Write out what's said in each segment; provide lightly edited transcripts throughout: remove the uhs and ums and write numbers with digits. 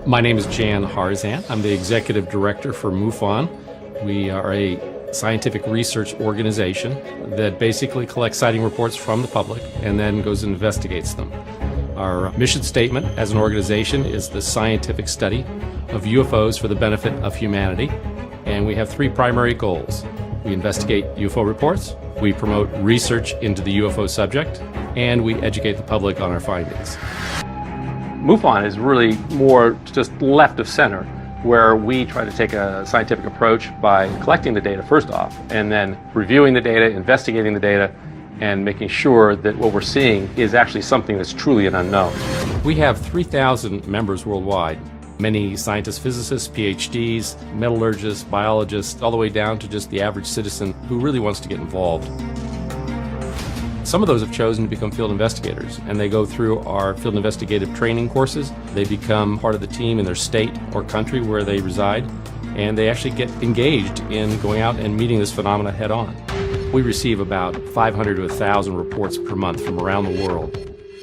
My name is Jan Harzan. I'm the Executive Director for MUFON. We are a scientific research organization that basically collects sighting reports from the public and then goes and investigates them. Our mission statement as an organization is the scientific study of UFOs for the benefit of humanity, and we have three primary goals. We investigate UFO reports, we promote research into the UFO subject, and we educate the public on our findings. MUFON is really more just left of center, where we try to take a scientific approach by collecting the data first off, and then reviewing the data, investigating the data, and making sure that what we're seeing is actually something that's truly an unknown. We have 3,000 members worldwide. Many scientists, physicists, PhDs, metallurgists, biologists, all the way down to just the average citizen who really wants to get involved. Some of those have chosen to become field investigators, and they go through our field investigative training courses. They become part of the team in their state or country where they reside, and they actually get engaged in going out and meeting this phenomena head on. We receive about 500 to 1,000 reports per month from around the world.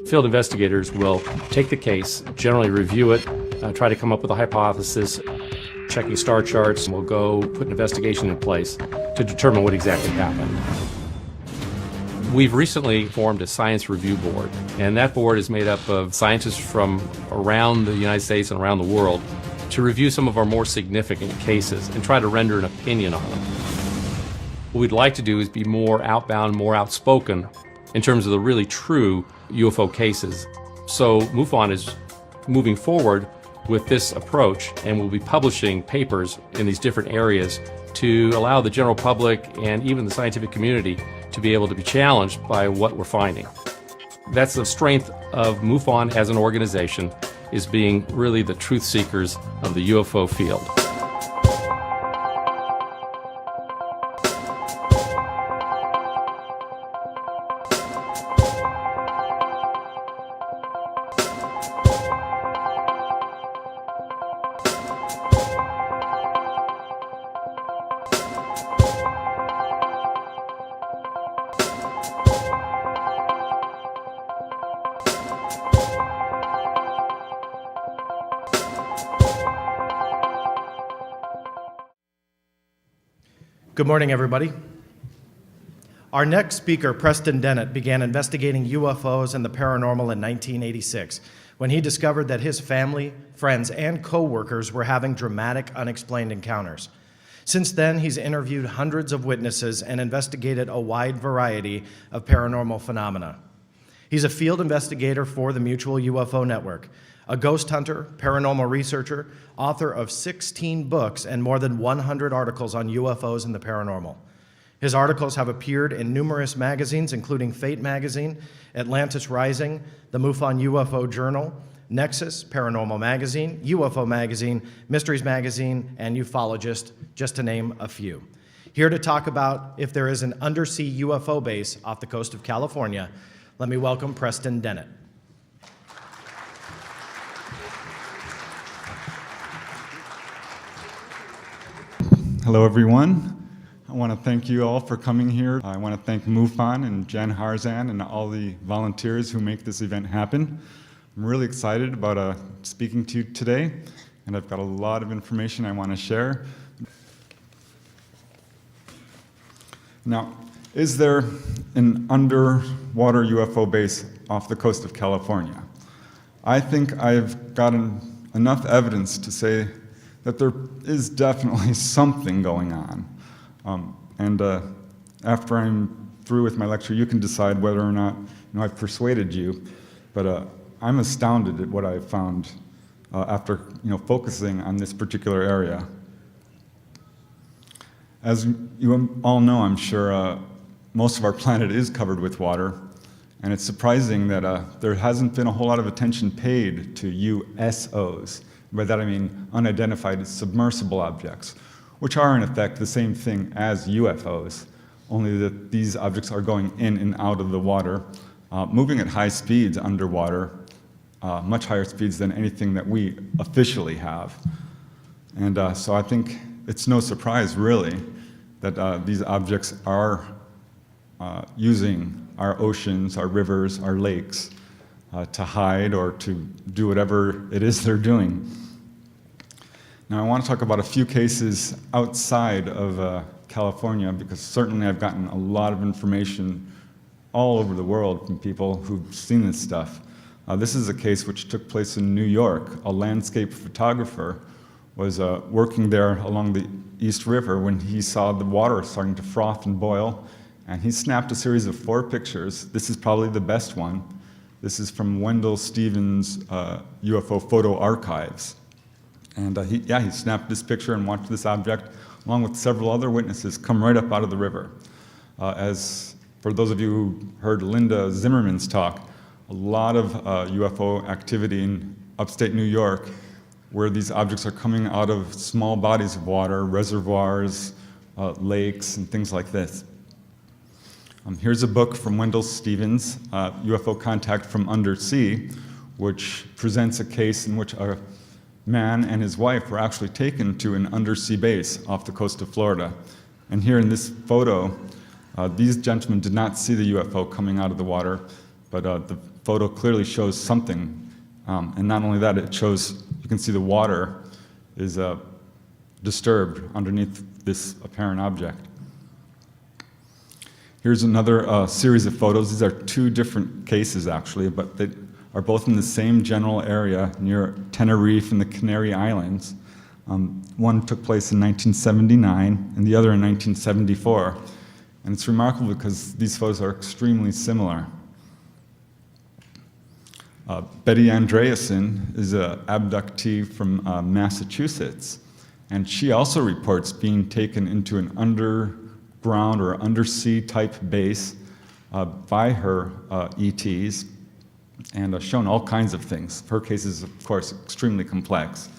Field investigators will take the case, generally review it, try to come up with a hypothesis, checking star charts, and we'll go put an investigation in place to determine what exactly happened. We've recently formed a science review board, and that board is made up of scientists from around the United States and around the world to review some of our more significant cases and try to render an opinion on them. What we'd like to do is be more outbound, more outspoken in terms of the really true UFO cases. So MUFON is moving forward with this approach, and we'll be publishing papers in these different areas to allow the general public and even the scientific community to be able to be challenged by what we're finding. That's the strength of MUFON as an organization, is being really the truth seekers of the UFO field. Good morning, everybody. Our next speaker, Preston Dennett, began investigating UFOs and the paranormal in 1986 when he discovered that his family, friends, and co-workers were having dramatic, unexplained encounters. Since then, he's interviewed hundreds of witnesses and investigated a wide variety of paranormal phenomena. He's a field investigator for the Mutual UFO Network, a ghost hunter, paranormal researcher, author of 16 books and more than 100 articles on UFOs and the paranormal. His articles have appeared in numerous magazines, including Fate Magazine, Atlantis Rising, the MUFON UFO Journal, Nexus, Paranormal Magazine, UFO Magazine, Mysteries Magazine, and Ufologist, just to name a few. Here to talk about if there is an undersea UFO base off the coast of California, let me welcome Preston Dennett. Hello, everyone. I want to thank you all for coming here. I want to thank MUFON and Jan Harzan and all the volunteers who make this event happen. I'm really excited about speaking to you today, and I've got a lot of information I want to share. Now, is there an underwater UFO base off the coast of California? I think I've gotten enough evidence to say that there is definitely something going on. After I'm through with my lecture, you can decide whether or not I've persuaded you, but I'm astounded at what I've found after focusing on this particular area. As you all know, I'm sure, most of our planet is covered with water, and it's surprising that there hasn't been a whole lot of attention paid to USOs. By that I mean unidentified submersible objects, which are in effect the same thing as UFOs, only that these objects are going in and out of the water, moving at high speeds underwater, much higher speeds than anything that we officially have. And so I think it's no surprise, really, that these objects are using our oceans, our rivers, our lakes to hide or to do whatever it is they're doing. Now, I want to talk about a few cases outside of California, because certainly I've gotten a lot of information all over the world from people who've seen this stuff. This is a case which took place in New York. A landscape photographer was working there along the East River when he saw the water starting to froth and boil, and he snapped a series of 4 pictures. This is probably the best one. This is from Wendell Stevens' UFO photo archives. And he snapped this picture and watched this object, along with several other witnesses, come right up out of the river. As for those of you who heard Linda Zimmerman's talk, a lot of UFO activity in upstate New York, where these objects are coming out of small bodies of water, reservoirs, lakes, and things like this. Here's a book from Wendell Stevens, UFO Contact from Undersea, which presents a case in which a man and his wife were actually taken to an undersea base off the coast of Florida. And here in this photo, these gentlemen did not see the UFO coming out of the water, but the photo clearly shows something. And not only that, it shows, you can see the water is disturbed underneath this apparent object. Here's another series of photos. These are 2 different cases, actually, but they are both in the same general area near Tenerife and the Canary Islands. One took place in 1979 and the other in 1974. And it's remarkable because these photos are extremely similar. Betty Andreasen is an abductee from Massachusetts, and she also reports being taken into an underground or undersea type base by her ETs, and shown all kinds of things. Her case is, of course, extremely complex.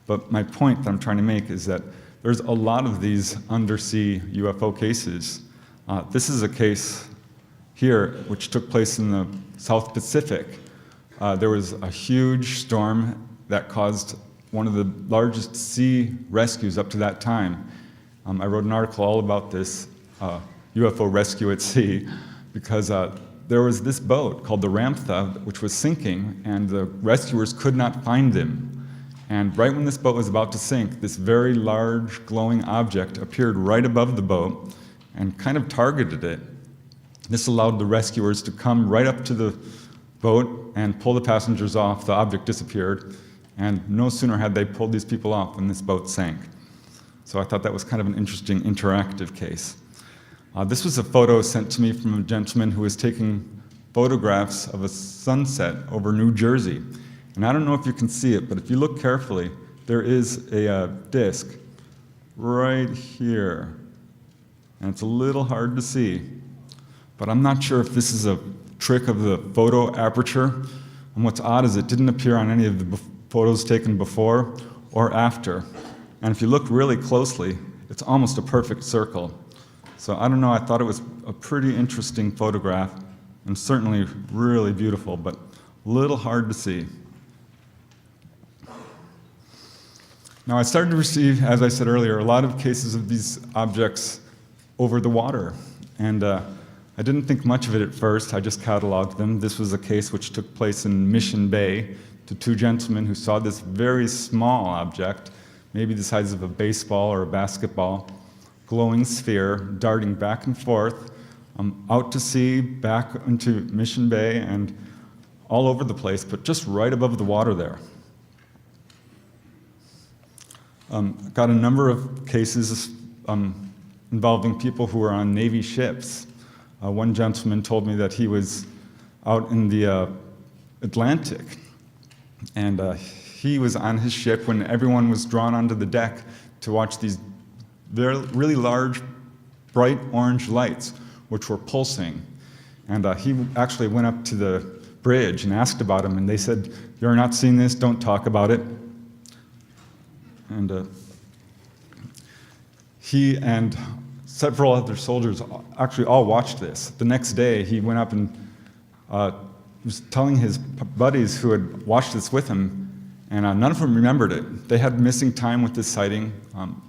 But my point that I'm trying to make is that there's a lot of these undersea UFO cases. This is a case here which took place in the South Pacific. There was a huge storm that caused one of the largest sea rescues up to that time. I wrote an article all about this UFO rescue at sea, because there was this boat called the Ramtha, which was sinking, and the rescuers could not find them. And right when this boat was about to sink, this very large glowing object appeared right above the boat and kind of targeted it. This allowed the rescuers to come right up to the boat and pull the passengers off. The object disappeared, and no sooner had they pulled these people off when this boat sank. So I thought that was kind of an interesting interactive case. This was a photo sent to me from a gentleman who was taking photographs of a sunset over New Jersey. And I don't know if you can see it, but if you look carefully, there is a disc right here. And it's a little hard to see. But I'm not sure if this is a trick of the photo aperture. And what's odd is it didn't appear on any of the photos taken before or after. And if you look really closely, it's almost a perfect circle. So I don't know, I thought it was a pretty interesting photograph, and certainly really beautiful, but a little hard to see. Now, I started to receive, as I said earlier, a lot of cases of these objects over the water. And I didn't think much of it at first, I just cataloged them. This was a case which took place in Mission Bay to 2 gentlemen who saw this very small object, maybe the size of a baseball or a basketball, glowing sphere darting back and forth, out to sea, back into Mission Bay, and all over the place, but just right above the water there. Got a number of cases involving people who were on Navy ships. One gentleman told me that he was out in the Atlantic, and he was on his ship when everyone was drawn onto the deck to watch these really large, bright orange lights, which were pulsing. And he actually went up to the bridge and asked about them, and they said, "You're not seeing this, don't talk about it." And he and several other soldiers actually all watched this. The next day, he went up and was telling his buddies who had watched this with him, and none of them remembered it. They had missing time with this sighting.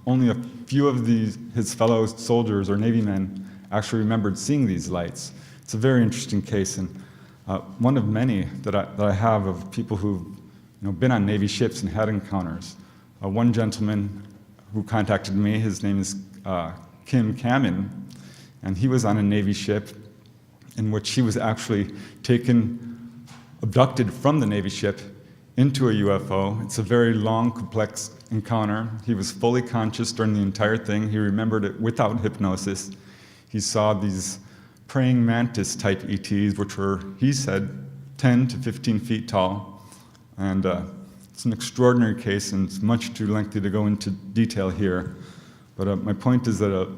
Only a few of his fellow soldiers or Navy men actually remembered seeing these lights. It's a very interesting case, and one of many that I have of people who've been on Navy ships and had encounters. One gentleman who contacted me, his name is Kim Kamen, and he was on a Navy ship in which he was actually abducted from the Navy ship into a UFO. It's a very long, complex encounter. He was fully conscious during the entire thing. He remembered it without hypnosis. He saw these praying mantis type ETs, which were, he said, 10 to 15 feet tall. And it's an extraordinary case, and it's much too lengthy to go into detail here. But my point is that,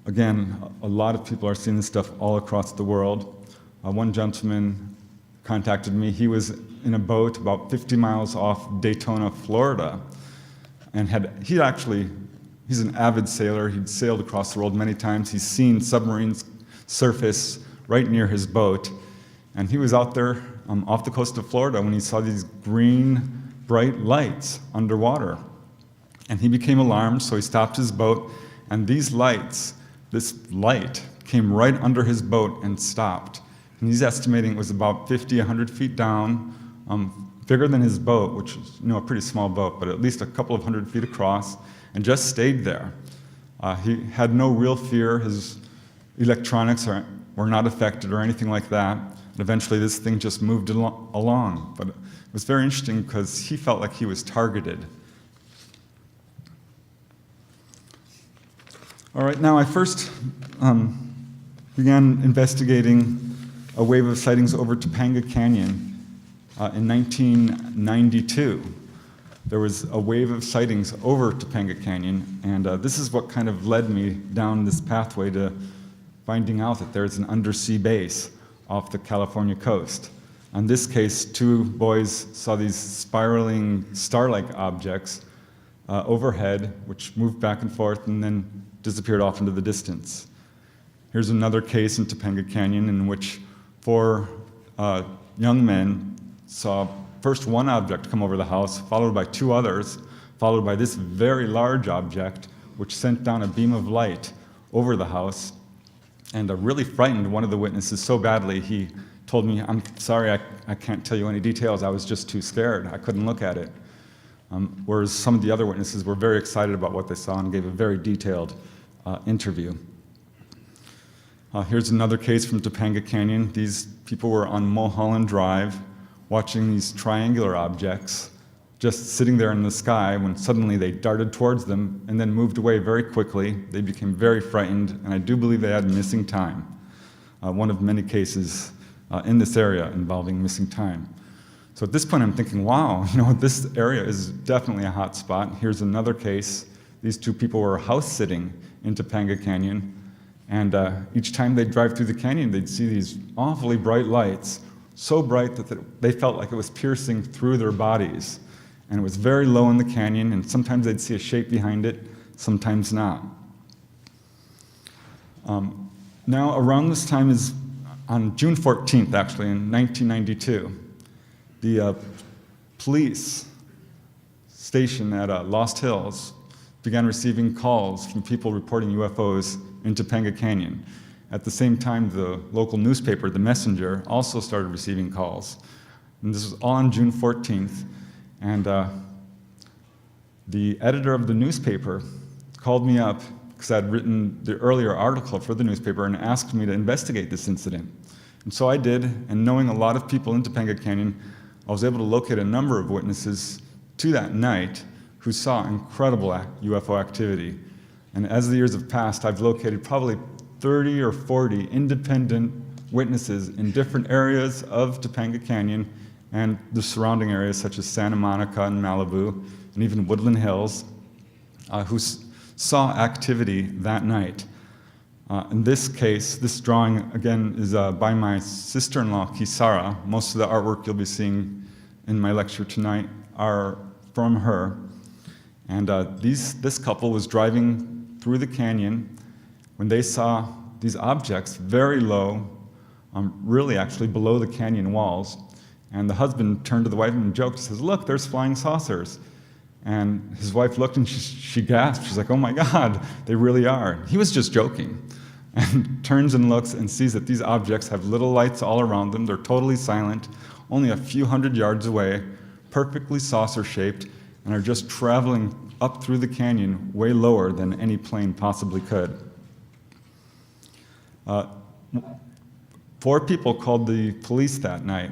again, a lot of people are seeing this stuff all across the world. One gentleman contacted me. He was in a boat about 50 miles off Daytona, Florida, and he's an avid sailor. He'd sailed across the world many times. He's seen submarines surface right near his boat, and he was out there off the coast of Florida when he saw these green, bright lights underwater. And he became alarmed, so he stopped his boat, and this light came right under his boat and stopped. And he's estimating it was about 50, 100 feet down, bigger than his boat, which is a pretty small boat, but at least a couple of 100 feet across, and just stayed there. He had no real fear. His electronics were not affected or anything like that. And eventually this thing just moved along. But it was very interesting because he felt like he was targeted. All right, now I first began investigating a wave of sightings over Topanga Canyon in 1992. There was a wave of sightings over Topanga Canyon, and this is what kind of led me down this pathway to finding out that there's an undersea base off the California coast. In this case, two boys saw these spiraling star-like objects overhead, which moved back and forth and then disappeared off into the distance. Here's another case in Topanga Canyon in which 4 young men saw first one object come over the house, followed by 2 others, followed by this very large object, which sent down a beam of light over the house, and really frightened one of the witnesses so badly, he told me, "I'm sorry, I can't tell you any details. I was just too scared. I couldn't look at it." Whereas some of the other witnesses were very excited about what they saw and gave a very detailed interview. Here's another case from Topanga Canyon. These people were on Mulholland Drive watching these triangular objects just sitting there in the sky when suddenly they darted towards them and then moved away very quickly. They became very frightened, and I do believe they had missing time. One of many cases in this area involving missing time. So at this point I'm thinking, wow, this area is definitely a hot spot. Here's another case. These 2 people were house sitting in Topanga Canyon, and each time they'd drive through the canyon, they'd see these awfully bright lights, so bright that they felt like it was piercing through their bodies. And it was very low in the canyon, and sometimes they'd see a shape behind it, sometimes not. Now, around this time is on June 14th, actually, in 1992, the police station at Lost Hills began receiving calls from people reporting UFOs in Topanga Canyon. At the same time, the local newspaper, The Messenger, also started receiving calls. And this was all on June 14th. And the editor of the newspaper called me up because I'd written the earlier article for the newspaper and asked me to investigate this incident. And so I did, and knowing a lot of people in Topanga Canyon, I was able to locate a number of witnesses to that night who saw incredible UFO activity. And as the years have passed, I've located probably 30 or 40 independent witnesses in different areas of Topanga Canyon and the surrounding areas such as Santa Monica and Malibu, and even Woodland Hills, who saw activity that night. In this case, this drawing, again, is by my sister-in-law, Kisara. Most of the artwork you'll be seeing in my lecture tonight are from her. And this couple was driving through the canyon when they saw these objects very low, really actually below the canyon walls. And the husband turned to the wife and joked, says, "Look, there's flying saucers." And his wife looked and she gasped. She's like, "Oh my God, they really are." He was just joking. And turns and looks and sees that these objects have little lights all around them. They're totally silent, only a few hundred yards away, perfectly saucer-shaped, and are just traveling up through the canyon way lower than any plane possibly could. 4 people called the police that night.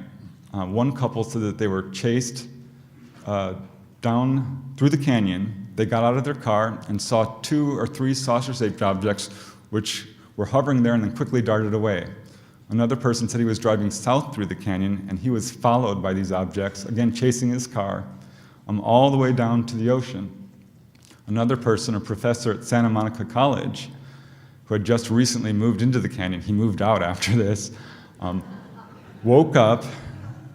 One couple said that they were chased down through the canyon. They got out of their car and saw 2 or 3 saucer-shaped objects which were hovering there and then quickly darted away. Another person said he was driving south through the canyon and he was followed by these objects, again chasing his car, all the way down to the ocean. Another person, a professor at Santa Monica College, who had just recently moved into the canyon, he moved out after this, woke up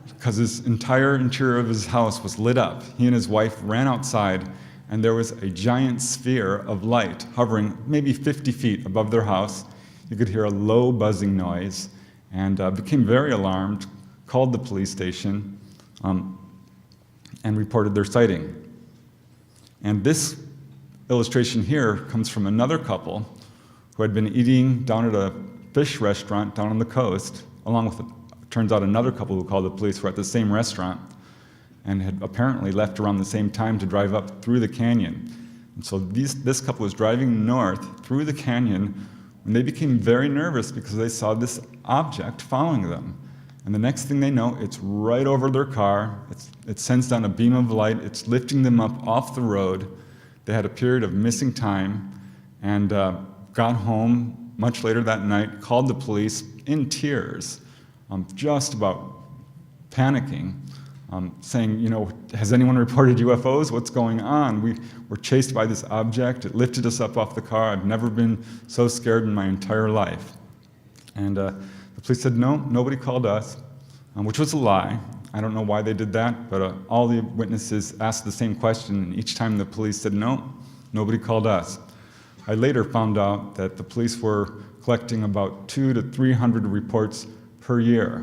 because his entire interior of his house was lit up. He and his wife ran outside, and there was a giant sphere of light hovering maybe 50 feet above their house. You could hear a low buzzing noise, and became very alarmed, called the police station, and reported their sighting. And this illustration here comes from another couple who had been eating down at a fish restaurant down on the coast, along with, turns out, another couple who called the police were at the same restaurant and had apparently left around the same time to drive up through the canyon. And so this couple was driving north through the canyon when they became very nervous because they saw this object following them. And the next thing they know, it's right over their car, it sends down a beam of light, it's lifting them up off the road. They had a period of missing time and got home much later that night, called the police in tears, just about panicking, saying, you know, has anyone reported UFOs? What's going on? We were chased by this object. It lifted us up off the car. I've never been so scared in my entire life. And the police said, no, nobody called us, which was a lie. I don't know why they did that, but all the witnesses asked the same question, and each time the police said, no, nobody called us. I later found out that the police were collecting about 200 to 300 reports per year,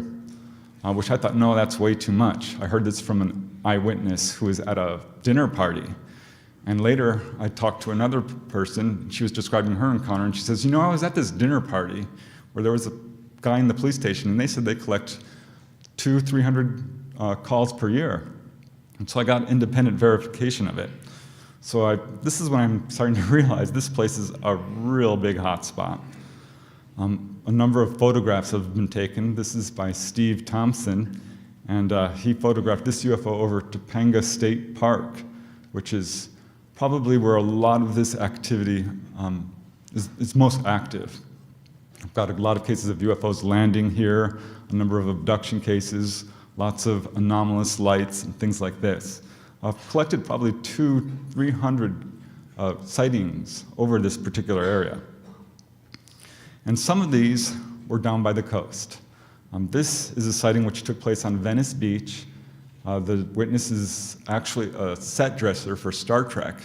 which I thought, no, that's way too much. I heard this from an eyewitness who was at a dinner party. And later, I talked to another person. She was describing her encounter, and she says, you know, I was at this dinner party where there was a guy in the police station, and they said they collect 200-300 calls per year. And so I got independent verification of it. So this is when I'm starting to realize this place is a real big hot spot. A number of photographs have been taken. This is by Steve Thompson, and he photographed this UFO over Topanga State Park, which is probably where a lot of this activity is most active. I've got a lot of cases of UFOs landing here, a number of abduction cases, lots of anomalous lights and things like this. I've collected probably 200-300 sightings over this particular area. And some of these were down by the coast. This is a sighting which took place on Venice Beach. The witness is actually a set dresser for Star Trek,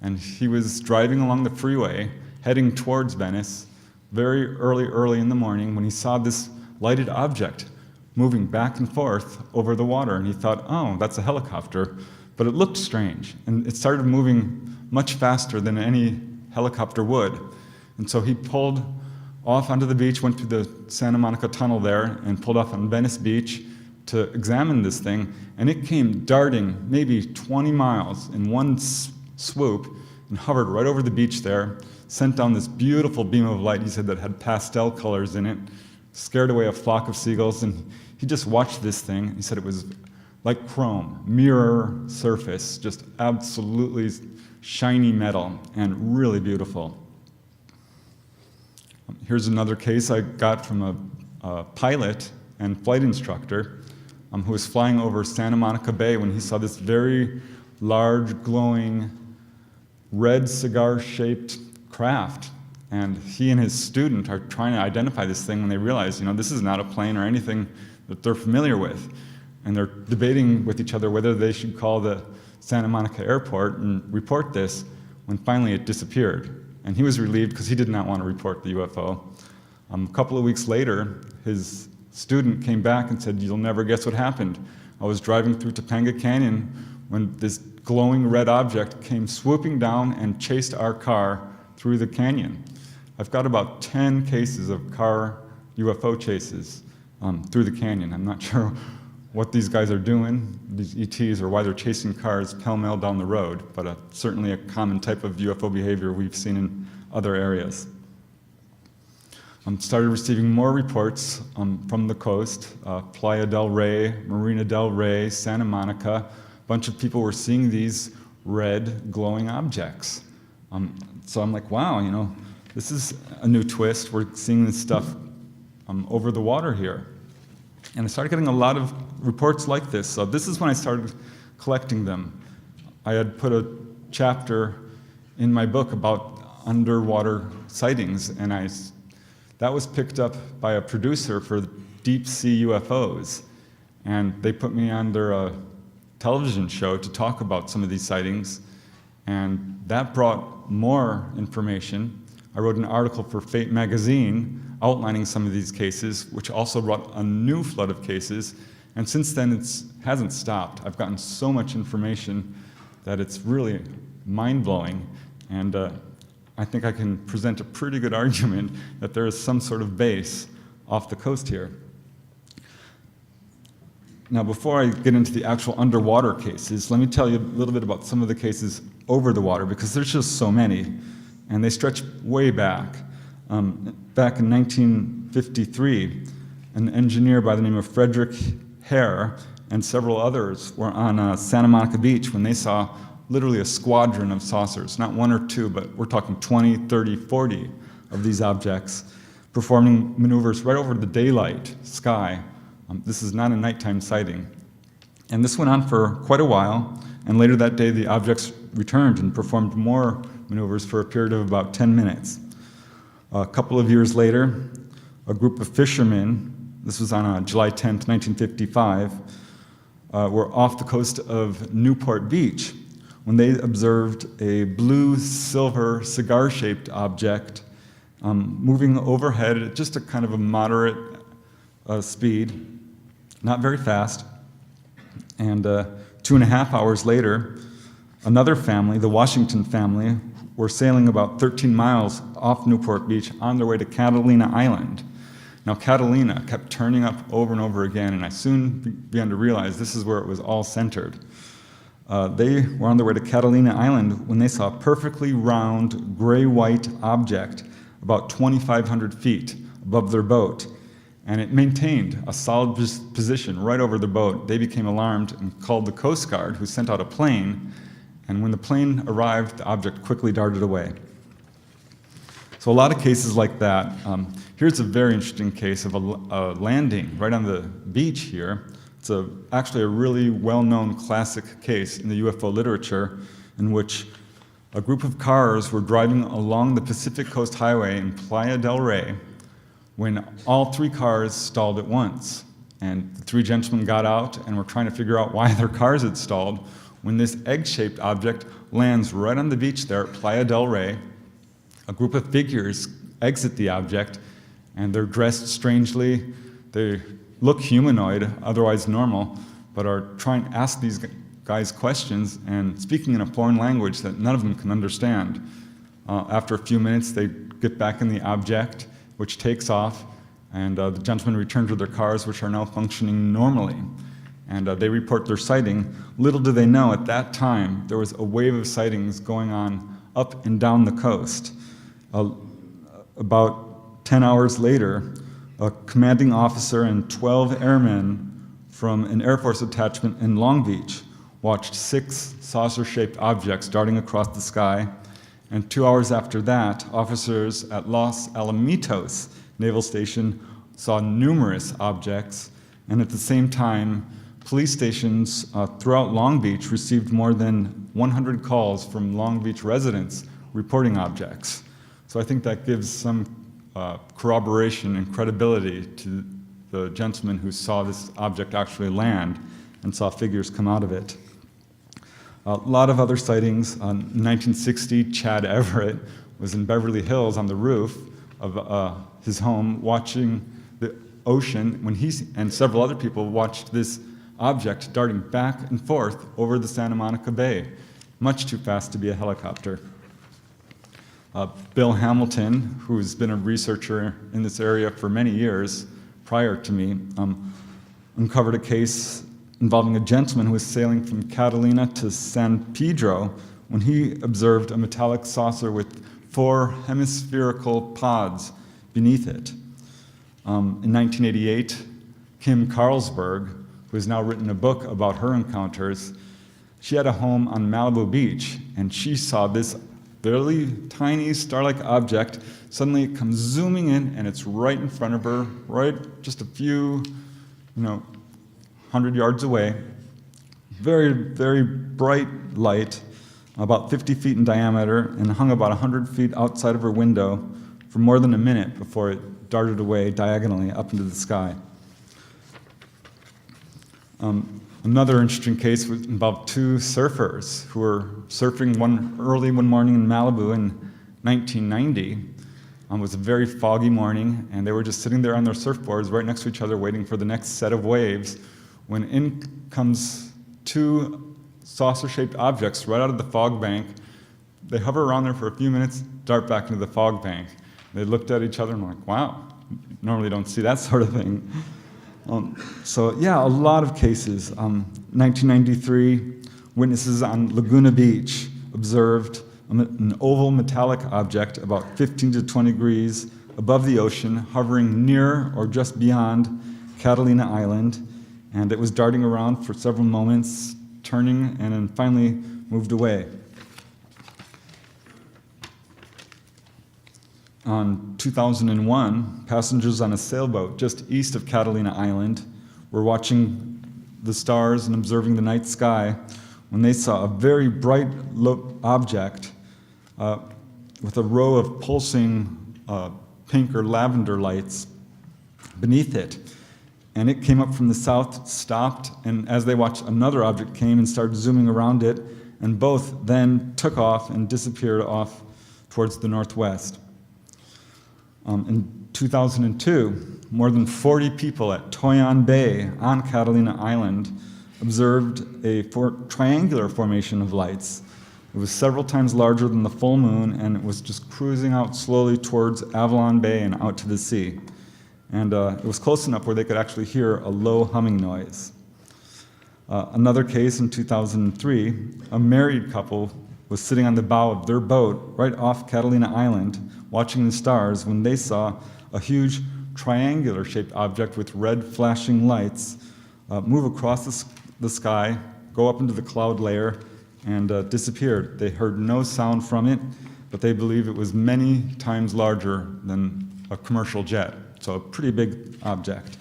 and he was driving along the freeway, heading towards Venice, very early in the morning, when he saw this lighted object moving back and forth over the water, and he thought, oh, that's a helicopter. But it looked strange, and it started moving much faster than any helicopter would. And so he pulled off onto the beach, went through the Santa Monica Tunnel there, and pulled off on Venice Beach to examine this thing, and it came darting maybe 20 miles in one swoop and hovered right over the beach there, sent down this beautiful beam of light, he said, that had pastel colors in it, scared away a flock of seagulls, and he just watched this thing. He said it was like chrome, mirror surface, just absolutely shiny metal and really beautiful. Here's another case I got from a pilot and flight instructor who was flying over Santa Monica Bay when he saw this very large, glowing, red cigar-shaped craft. And he and his student are trying to identify this thing when they realize, you know, this is not a plane or anything that they're familiar with. And they're debating with each other whether they should call the Santa Monica airport and report this, when finally it disappeared. And he was relieved because he did not want to report the UFO. A couple of weeks later, his student came back and said, you'll never guess what happened. I was driving through Topanga Canyon when this glowing red object came swooping down and chased our car through the canyon. I've got about 10 cases of car UFO chases through the canyon. I'm not sure what these guys are doing, these ETs, or why they're chasing cars pell-mell down the road, but certainly a common type of UFO behavior we've seen in other areas. Started receiving more reports from the coast, Playa del Rey, Marina del Rey, Santa Monica. A bunch of people were seeing these red glowing objects. So I'm like, wow, you know, this is a new twist. We're seeing this stuff over the water here. And I started getting a lot of reports like this. So this is when I started collecting them. I had put a chapter in my book about underwater sightings, and that was picked up by a producer for deep sea UFOs. And they put me on their television show to talk about some of these sightings. And that brought more information. I wrote an article for Fate magazine outlining some of these cases, which also brought a new flood of cases. And since then, it hasn't stopped. I've gotten so much information that it's really mind-blowing. And I think I can present a pretty good argument that there is some sort of base off the coast here. Now, before I get into the actual underwater cases, let me tell you a little bit about some of the cases over the water, because there's just so many, and they stretch way back. Back in 1953, an engineer by the name of Frederick Hare and several others were on Santa Monica Beach when they saw literally a squadron of saucers, not one or two, but we're talking 20, 30, 40 of these objects performing maneuvers right over the daylight sky. This is not a nighttime sighting. And this went on for quite a while, and later that day the objects returned and performed more maneuvers for a period of about 10 minutes. A couple of years later, a group of fishermen, this was on July 10th, 1955, were off the coast of Newport Beach when they observed a blue-silver cigar-shaped object moving overhead at just a kind of a moderate speed, not very fast. And 2.5 hours later, another family, the Washington family, were sailing about 13 miles off Newport Beach on their way to Catalina Island. Now, Catalina kept turning up over and over again, and I soon began to realize this is where it was all centered. They were on their way to Catalina Island when they saw a perfectly round, gray-white object about 2,500 feet above their boat, and it maintained a solid position right over their boat. They became alarmed and called the Coast Guard, who sent out a plane, and when the plane arrived, the object quickly darted away. So a lot of cases like that. Here's a very interesting case of a landing right on the beach here. It's actually a really well-known classic case in the UFO literature in which a group of cars were driving along the Pacific Coast Highway in Playa del Rey when all 3 cars stalled at once. And the 3 gentlemen got out and were trying to figure out why their cars had stalled when this egg-shaped object lands right on the beach there at Playa del Rey. A group of figures exit the object, and they're dressed strangely. They look humanoid, otherwise normal, but are trying to ask these guys questions and speaking in a foreign language that none of them can understand. After a few minutes, they get back in the object, which takes off, and the gentlemen return to their cars, which are now functioning normally. And they report their sighting. Little do they know, at that time, there was a wave of sightings going on up and down the coast. About 10 hours later, a commanding officer and 12 airmen from an Air Force detachment in Long Beach watched 6 saucer-shaped objects darting across the sky. And 2 hours after that, officers at Los Alamitos Naval Station saw numerous objects. And at the same time, police stations throughout Long Beach received more than 100 calls from Long Beach residents reporting objects. So I think that gives some corroboration and credibility to the gentleman who saw this object actually land and saw figures come out of it. A lot of other sightings. In 1960, Chad Everett was in Beverly Hills on the roof of his home watching the ocean when he and several other people watched this object darting back and forth over the Santa Monica Bay, much too fast to be a helicopter. Bill Hamilton, who's been a researcher in this area for many years prior to me, uncovered a case involving a gentleman who was sailing from Catalina to San Pedro when he observed a metallic saucer with 4 hemispherical pods beneath it. In 1988, Kim Carlsberg, who has now written a book about her encounters, she had a home on Malibu Beach, and she saw this fairly tiny star-like object. Suddenly it comes zooming in, and it's right in front of her, right just a few, 100 yards away. Very, very bright light, about 50 feet in diameter, and hung about 100 feet outside of her window for more than a minute before it darted away diagonally up into the sky. Another interesting case involved 2 surfers who were surfing early one morning in Malibu in 1990. It was a very foggy morning, and they were just sitting there on their surfboards right next to each other waiting for the next set of waves, when in comes 2 saucer-shaped objects right out of the fog bank. They hover around there for a few minutes, dart back into the fog bank. They looked at each other and were like, wow, normally don't see that sort of thing. So yeah, a lot of cases. 1993, witnesses on Laguna Beach observed an oval metallic object about 15 to 20 degrees above the ocean, hovering near or just beyond Catalina Island, and it was darting around for several moments, turning, and then finally moved away. On 2001, passengers on a sailboat just east of Catalina Island were watching the stars and observing the night sky when they saw a very bright object with a row of pulsing pink or lavender lights beneath it. And it came up from the south, stopped, and as they watched, another object came and started zooming around it, and both then took off and disappeared off towards the northwest. In 2002, more than 40 people at Toyon Bay on Catalina Island observed a triangular formation of lights. It was several times larger than the full moon, and it was just cruising out slowly towards Avalon Bay and out to the sea. And it was close enough where they could actually hear a low humming noise. Another case in 2003, a married couple was sitting on the bow of their boat right off Catalina Island, watching the stars, when they saw a huge triangular-shaped object with red flashing lights move across the sky, go up into the cloud layer, and disappeared. They heard no sound from it, but they believe it was many times larger than a commercial jet, so a pretty big object.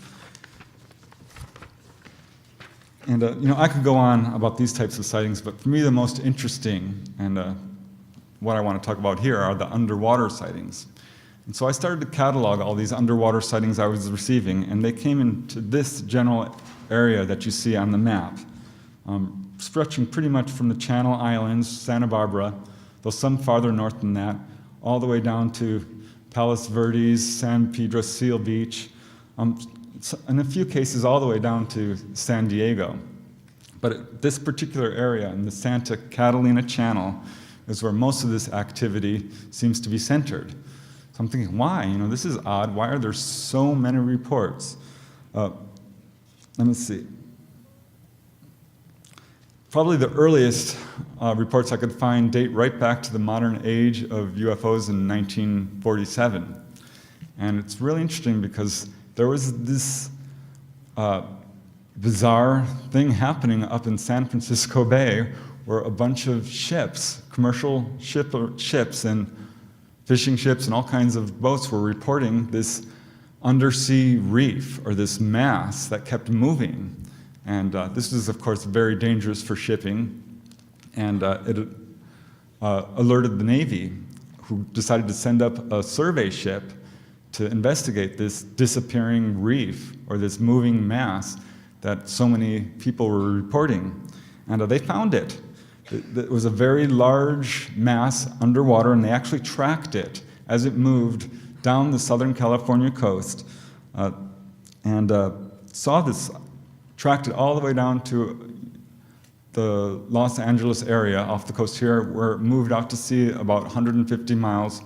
And I could go on about these types of sightings, but for me the most interesting and what I want to talk about here are the underwater sightings. And so I started to catalog all these underwater sightings I was receiving, and they came into this general area that you see on the map, stretching pretty much from the Channel Islands, Santa Barbara, though some farther north than that, all the way down to Palos Verdes, San Pedro Seal Beach, in a few cases all the way down to San Diego. But this particular area in the Santa Catalina Channel is where most of this activity seems to be centered. So I'm thinking, why? This is odd. Why are there so many reports? Let me see. Probably the earliest reports I could find date right back to the modern age of UFOs in 1947. And it's really interesting because there was this bizarre thing happening up in San Francisco Bay where a bunch of ships, commercial ships and fishing ships and all kinds of boats were reporting this undersea reef, or this mass that kept moving. And this is, of course, very dangerous for shipping. And it alerted the Navy, who decided to send up a survey ship to investigate this disappearing reef, or this moving mass that so many people were reporting. And they found it. It was a very large mass underwater, and they actually tracked it as it moved down the Southern California coast, and saw this, tracked it all the way down to the Los Angeles area off the coast here, where it moved out to sea about 150 miles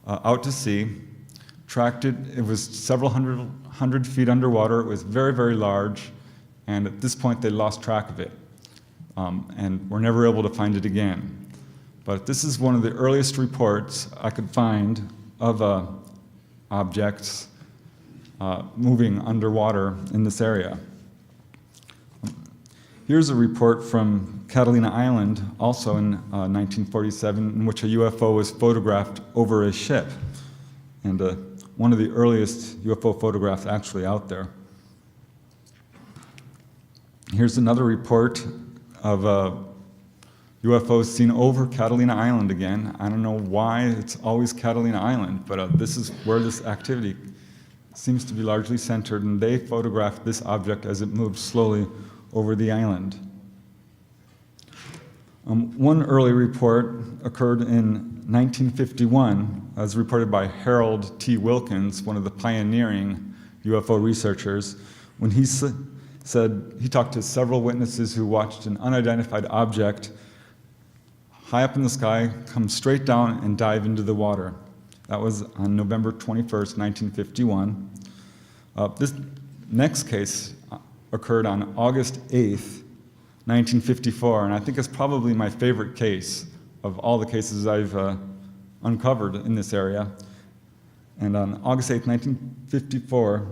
out to sea, tracked it. It was several hundred feet underwater. It was very, very large, and at this point they lost track of it, and were never able to find it again. But this is one of the earliest reports I could find of objects moving underwater in this area. Here's a report from Catalina Island, also in 1947, in which a UFO was photographed over a ship, and one of the earliest UFO photographs actually out there. Here's another report of UFOs seen over Catalina Island again. I don't know why it's always Catalina Island, but this is where this activity seems to be largely centered, and they photographed this object as it moved slowly over the island. One early report occurred in 1951, as reported by Harold T. Wilkins, one of the pioneering UFO researchers, when he said he talked to several witnesses who watched an unidentified object high up in the sky come straight down and dive into the water. That was on November 21st, 1951. This next case occurred on August 8th, 1954, and I think it's probably my favorite case of all the cases I've uncovered in this area. And on August 8th, 1954,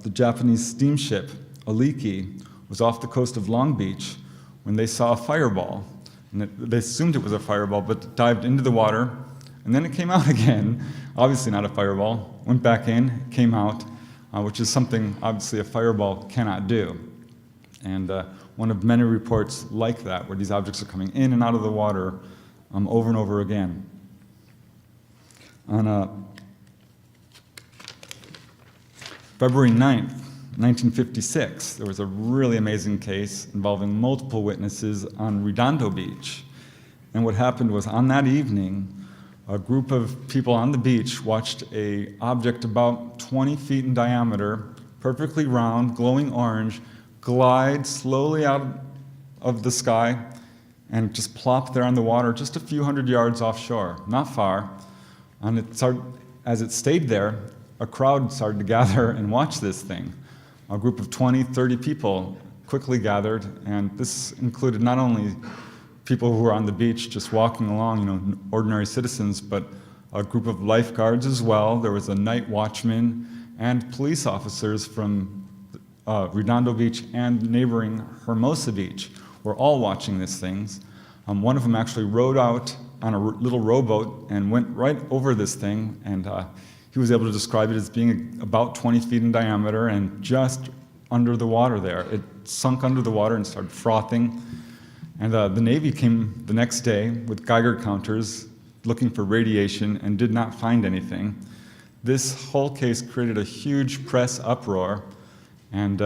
the Japanese steamship Aliki was off the coast of Long Beach when they saw a fireball. And they assumed it was a fireball, but dived into the water, and then it came out again. Obviously not a fireball. Went back in, came out, which is something obviously a fireball cannot do. And one of many reports like that, where these objects are coming in and out of the water over and over again. On February 9th, 1956, there was a really amazing case involving multiple witnesses on Redondo Beach. And what happened was, on that evening, a group of people on the beach watched an object about 20 feet in diameter, perfectly round, glowing orange, glide slowly out of the sky and just plop there on the water just a few hundred yards offshore, not far. And as it stayed there, a crowd started to gather and watch this thing. A group of 20, 30 people quickly gathered, and this included not only people who were on the beach just walking along, ordinary citizens, but a group of lifeguards as well. There was a night watchman and police officers from Redondo Beach and neighboring Hermosa Beach were all watching these things. One of them actually rowed out on a little rowboat and went right over this thing, and he was able to describe it as being about 20 feet in diameter and just under the water there. It sunk under the water and started frothing. And the Navy came the next day with Geiger counters looking for radiation and did not find anything. This whole case created a huge press uproar, and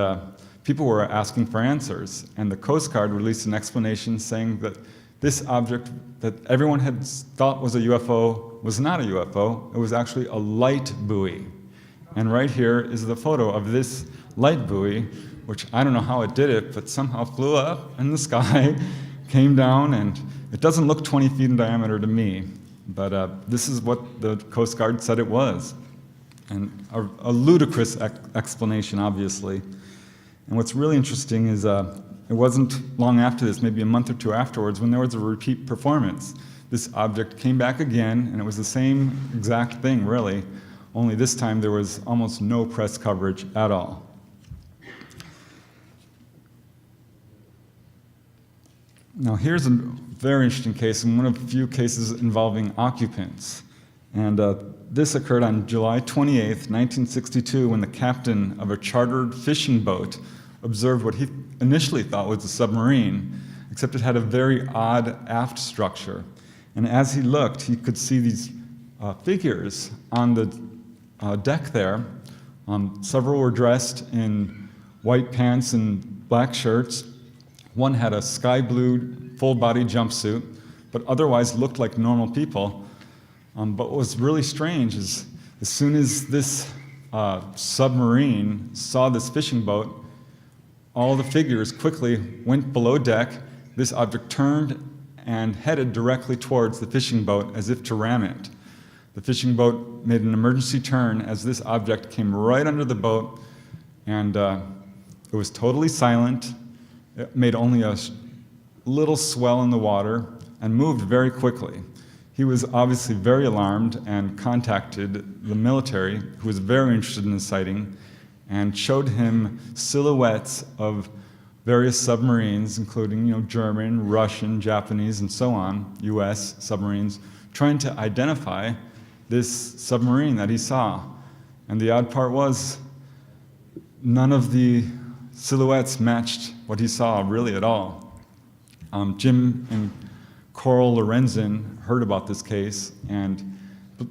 people were asking for answers. And the Coast Guard released an explanation saying that this object that everyone had thought was a UFO was not a UFO. It was actually a light buoy. And right here is the photo of this light buoy, which I don't know how it did it, but somehow flew up in the sky, came down, and it doesn't look 20 feet in diameter to me, but this is what the Coast Guard said it was. And a ludicrous explanation, obviously. And what's really interesting is it wasn't long after this, maybe a month or two afterwards, when there was a repeat performance. This object came back again, and it was the same exact thing, really, only this time there was almost no press coverage at all. Now here's a very interesting case, and one of the few cases involving occupants. And this occurred on July 28th, 1962, when the captain of a chartered fishing boat observed what he initially thought was a submarine, except it had a very odd aft structure. And as he looked, he could see these figures on the deck there. Several were dressed in white pants and black shirts. One had a sky blue full-body jumpsuit, but otherwise looked like normal people. But what was really strange is, as soon as this submarine saw this fishing boat, all the figures quickly went below deck. This object turned and headed directly towards the fishing boat as if to ram it. The fishing boat made an emergency turn as this object came right under the boat, and it was totally silent. It made only a little swell in the water and moved very quickly. He was obviously very alarmed and contacted the military, who was very interested in the sighting, and showed him silhouettes of various submarines, including German, Russian, Japanese, and so on, US submarines, trying to identify this submarine that he saw. And the odd part was, none of the silhouettes matched what he saw really at all. Jim and Coral Lorenzen heard about this case, and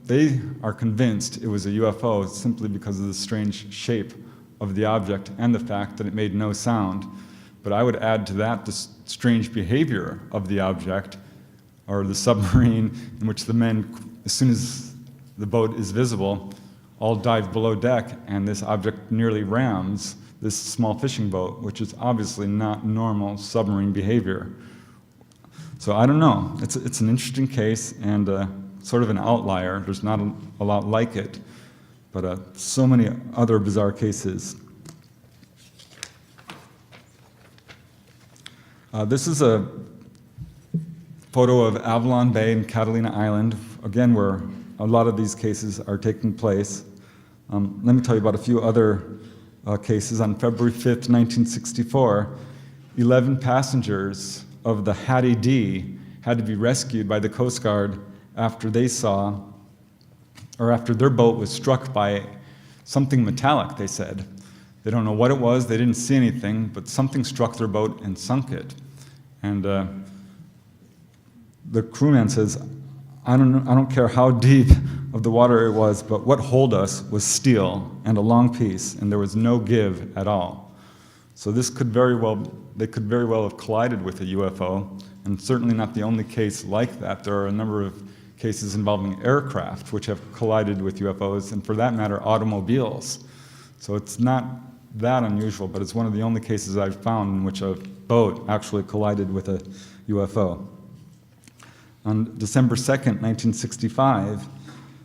they are convinced it was a UFO simply because of the strange shape of the object and the fact that it made no sound. But I would add to that the strange behavior of the object, or the submarine, in which the men, as soon as the boat is visible, all dive below deck, and this object nearly rams this small fishing boat, which is obviously not normal submarine behavior. So I don't know. It's an interesting case and sort of an outlier. There's not a lot like it, but so many other bizarre cases. This is a photo of Avalon Bay and Catalina Island, again, where a lot of these cases are taking place. Let me tell you about a few other cases. On February 5th, 1964, 11 passengers of the Hattie D had to be rescued by the Coast Guard after their boat was struck by something metallic, they said. They don't know what it was, they didn't see anything, but something struck their boat and sunk it. And the crewman says, I don't care how deep of the water it was, but what holed us was steel and a long piece, and there was no give at all. So they could very well have collided with a UFO, and certainly not the only case like that. There are a number of cases involving aircraft which have collided with UFOs, and for that matter, automobiles. So it's not that unusual, but it's one of the only cases I've found in which a boat actually collided with a UFO. On December 2nd, 1965,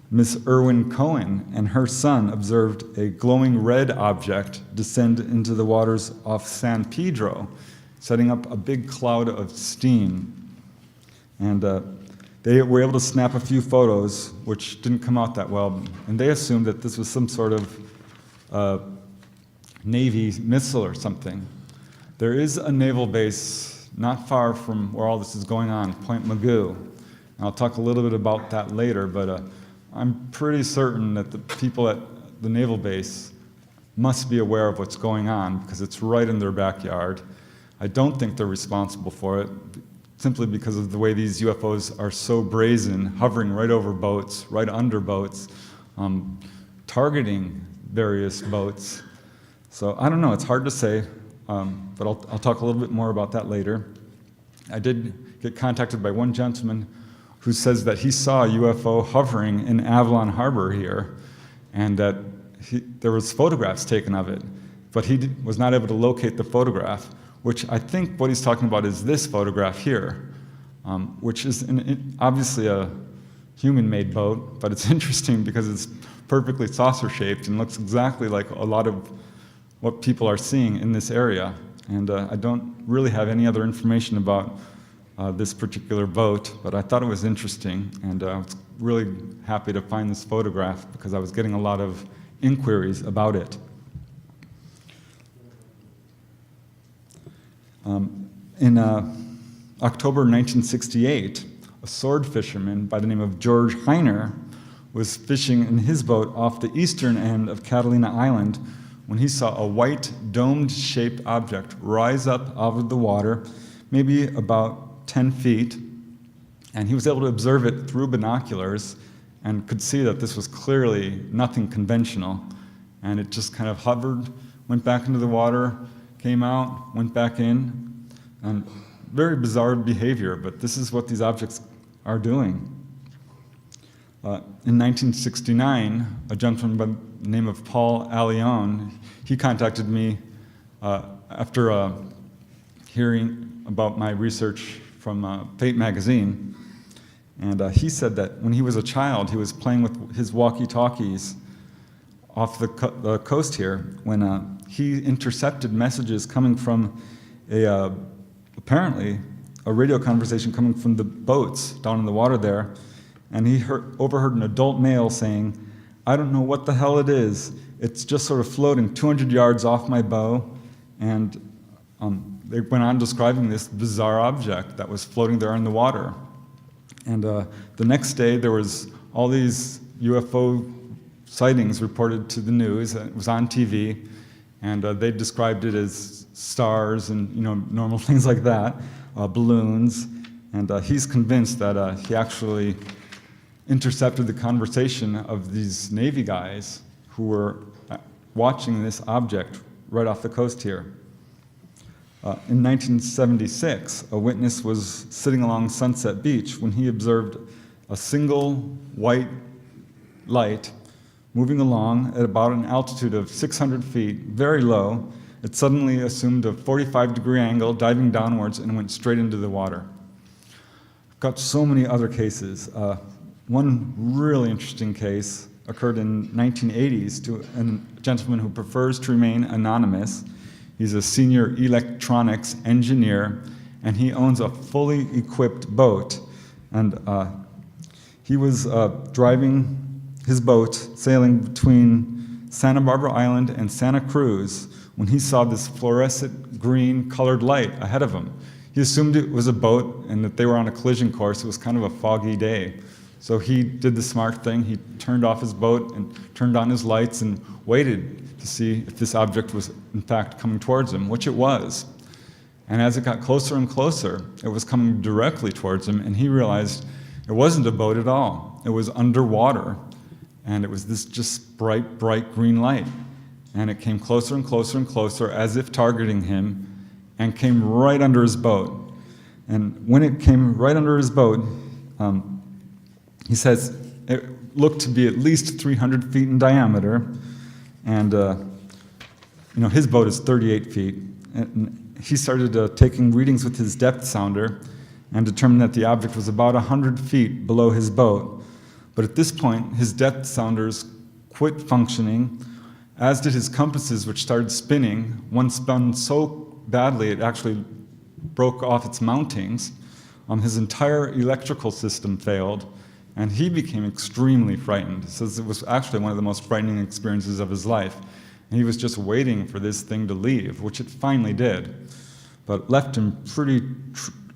Miss Irwin Cohen and her son observed a glowing red object descend into the waters off San Pedro, setting up a big cloud of steam. And they were able to snap a few photos, which didn't come out that well, and they assumed that this was some sort of Navy missile or something. There is a naval base not far from where all this is going on, Point Magoo. And I'll talk a little bit about that later, but I'm pretty certain that the people at the naval base must be aware of what's going on because it's right in their backyard. I don't think they're responsible for it, simply because of the way these UFOs are so brazen, hovering right over boats, right under boats, targeting various boats. So I don't know, it's hard to say, but I'll talk a little bit more about that later. I did get contacted by one gentleman who says that he saw a UFO hovering in Avalon Harbor here, and that there was photographs taken of it, but he was not able to locate the photograph, which I think what he's talking about is this photograph here, which is obviously a human-made boat, but it's interesting because it's perfectly saucer-shaped and looks exactly like a lot of what people are seeing in this area. And I don't really have any other information about this particular boat, but I thought it was interesting, and I was really happy to find this photograph because I was getting a lot of inquiries about it. In October 1968, a sword fisherman by the name of George Heiner was fishing in his boat off the eastern end of Catalina Island when he saw a white domed-shaped object rise up out of the water, maybe about 10 feet, and he was able to observe it through binoculars and could see that this was clearly nothing conventional. And it just kind of hovered, went back into the water, came out, went back in, and very bizarre behavior, but this is what these objects are doing. In 1969, a gentleman by the name of Paul Allione, he contacted me after hearing about my research from Fate magazine, And he said that when he was a child, he was playing with his walkie-talkies off the coast here when he intercepted messages coming from apparently a radio conversation coming from the boats down in the water there, and he overheard an adult male saying, "I don't know what the hell it is. It's just sort of floating 200 yards off my bow," and they went on describing this bizarre object that was floating there in the water. And the next day, there was all these UFO sightings reported to the news. It was on TV, and they described it as stars and normal things like that, balloons. And he's convinced that he actually intercepted the conversation of these Navy guys who were watching this object right off the coast here. In 1976, a witness was sitting along Sunset Beach when he observed a single white light moving along at about an altitude of 600 feet, very low. It suddenly assumed a 45-degree angle, diving downwards, and went straight into the water. Got so many other cases. One really interesting case occurred in 1980s to a gentleman who prefers to remain anonymous. He's a senior electronics engineer, and he owns a fully equipped boat. And he was driving his boat, sailing between Santa Barbara Island and Santa Cruz, when he saw this fluorescent green colored light ahead of him. He assumed it was a boat and that they were on a collision course. It was kind of a foggy day. So he did the smart thing. He turned off his boat and turned on his lights and waited to see if this object was in fact coming towards him, which it was. And as it got closer and closer, it was coming directly towards him, and he realized it wasn't a boat at all. It was underwater, and it was this just bright, bright green light. And it came closer and closer and closer, as if targeting him, and came right under his boat. And when it came right under his boat, he says it looked to be at least 300 feet in diameter, and his boat is 38 feet. And he started taking readings with his depth sounder and determined that the object was about 100 feet below his boat. But at this point, his depth sounders quit functioning, as did his compasses, which started spinning. One spun so badly it actually broke off its mountings. His entire electrical system failed, and he became extremely frightened. He says it was actually one of the most frightening experiences of his life. And he was just waiting for this thing to leave, which it finally did. But left him pretty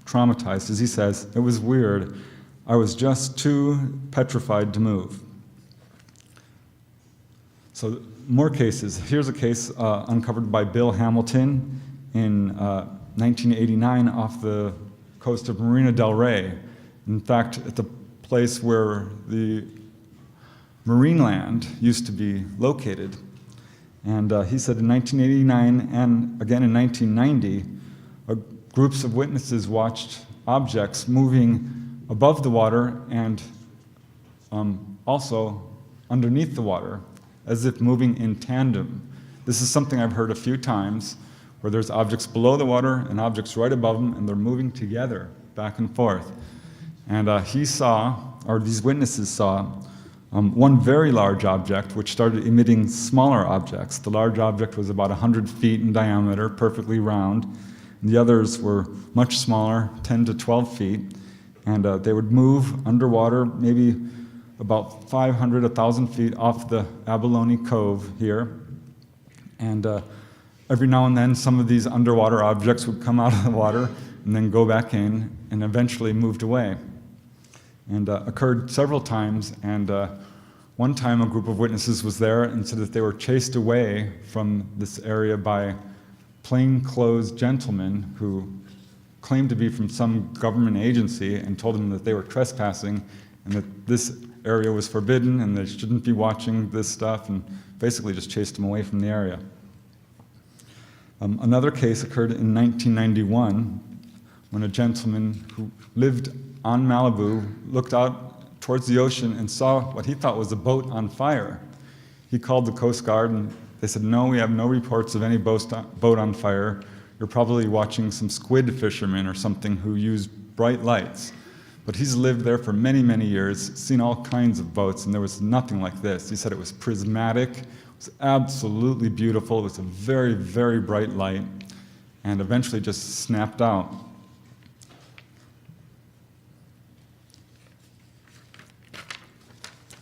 traumatized. As he says, it was weird. I was just too petrified to move. So more cases. Here's a case uncovered by Bill Hamilton in 1989 off the coast of Marina del Rey. In fact, at the place where the Marineland used to be located. And he said in 1989 and again in 1990, groups of witnesses watched objects moving above the water and also underneath the water, as if moving in tandem. This is something I've heard a few times, where there's objects below the water and objects right above them, and they're moving together, back and forth. And he saw, or these witnesses saw, one very large object which started emitting smaller objects. The large object was about 100 feet in diameter, perfectly round. And the others were much smaller, 10 to 12 feet. And they would move underwater, maybe about 500, 1,000 feet off the Abalone Cove here. And every now and then, some of these underwater objects would come out of the water and then go back in and eventually moved away. And occurred several times, and one time a group of witnesses was there and said that they were chased away from this area by plainclothes gentlemen who claimed to be from some government agency and told them that they were trespassing and that this area was forbidden and they shouldn't be watching this stuff, and basically just chased them away from the area. Another case occurred in 1991 when a gentleman who lived on Malibu looked out towards the ocean and saw what he thought was a boat on fire. He called the Coast Guard and they said, "No, we have no reports of any boat on fire. You're probably watching some squid fishermen or something who use bright lights." But he's lived there for many, many years, seen all kinds of boats, and there was nothing like this. He said it was prismatic, it was absolutely beautiful, it was a very, very bright light, and eventually just snapped out.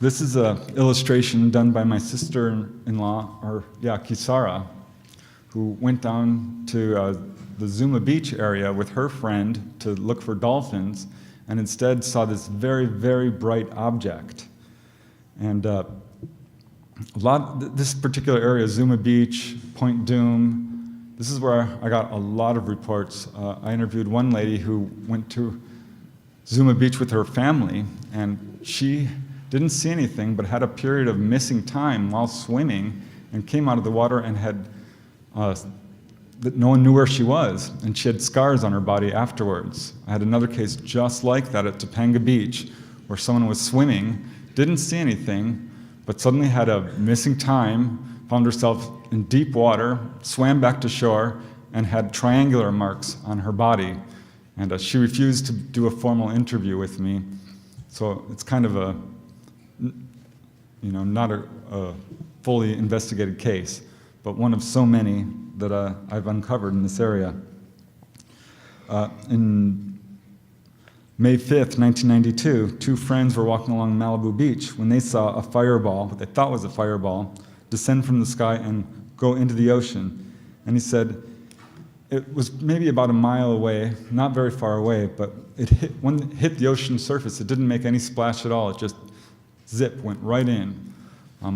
This is an illustration done by my sister-in-law, Kisara, who went down to the Zuma Beach area with her friend to look for dolphins, and instead saw this very, very bright object. And this particular area, Zuma Beach, Point Doom, this is where I got a lot of reports. I interviewed one lady who went to Zuma Beach with her family, and she didn't see anything, but had a period of missing time while swimming, and came out of the water and had, no one knew where she was, and she had scars on her body afterwards. I had another case just like that at Topanga Beach, where someone was swimming, didn't see anything, but suddenly had a missing time, found herself in deep water, swam back to shore, and had triangular marks on her body. And she refused to do a formal interview with me. So it's kind of a, not a fully investigated case, but one of so many that I've uncovered in this area. In May 5th, 1992, two friends were walking along Malibu Beach when they saw a fireball, what they thought was a fireball, descend from the sky and go into the ocean. And he said it was maybe about a mile away, not very far away, but when it hit the ocean surface, it didn't make any splash at all. It just zip, went right in,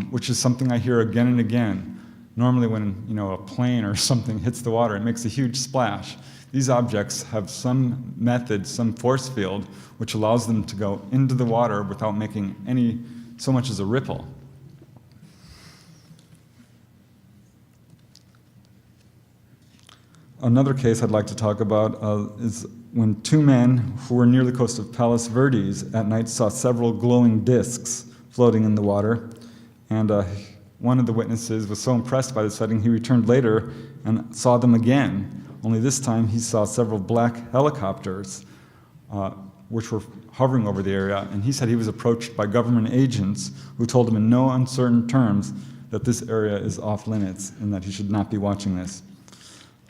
which is something I hear again and again. Normally when a plane or something hits the water, it makes a huge splash. These objects have some method, some force field, which allows them to go into the water without making so much as a ripple. Another case I'd like to talk about is when two men who were near the coast of Palos Verdes at night saw several glowing discs floating in the water, and one of the witnesses was so impressed by the sighting, he returned later and saw them again. Only this time he saw several black helicopters which were hovering over the area, and he said he was approached by government agents who told him in no uncertain terms that this area is off limits and that he should not be watching this.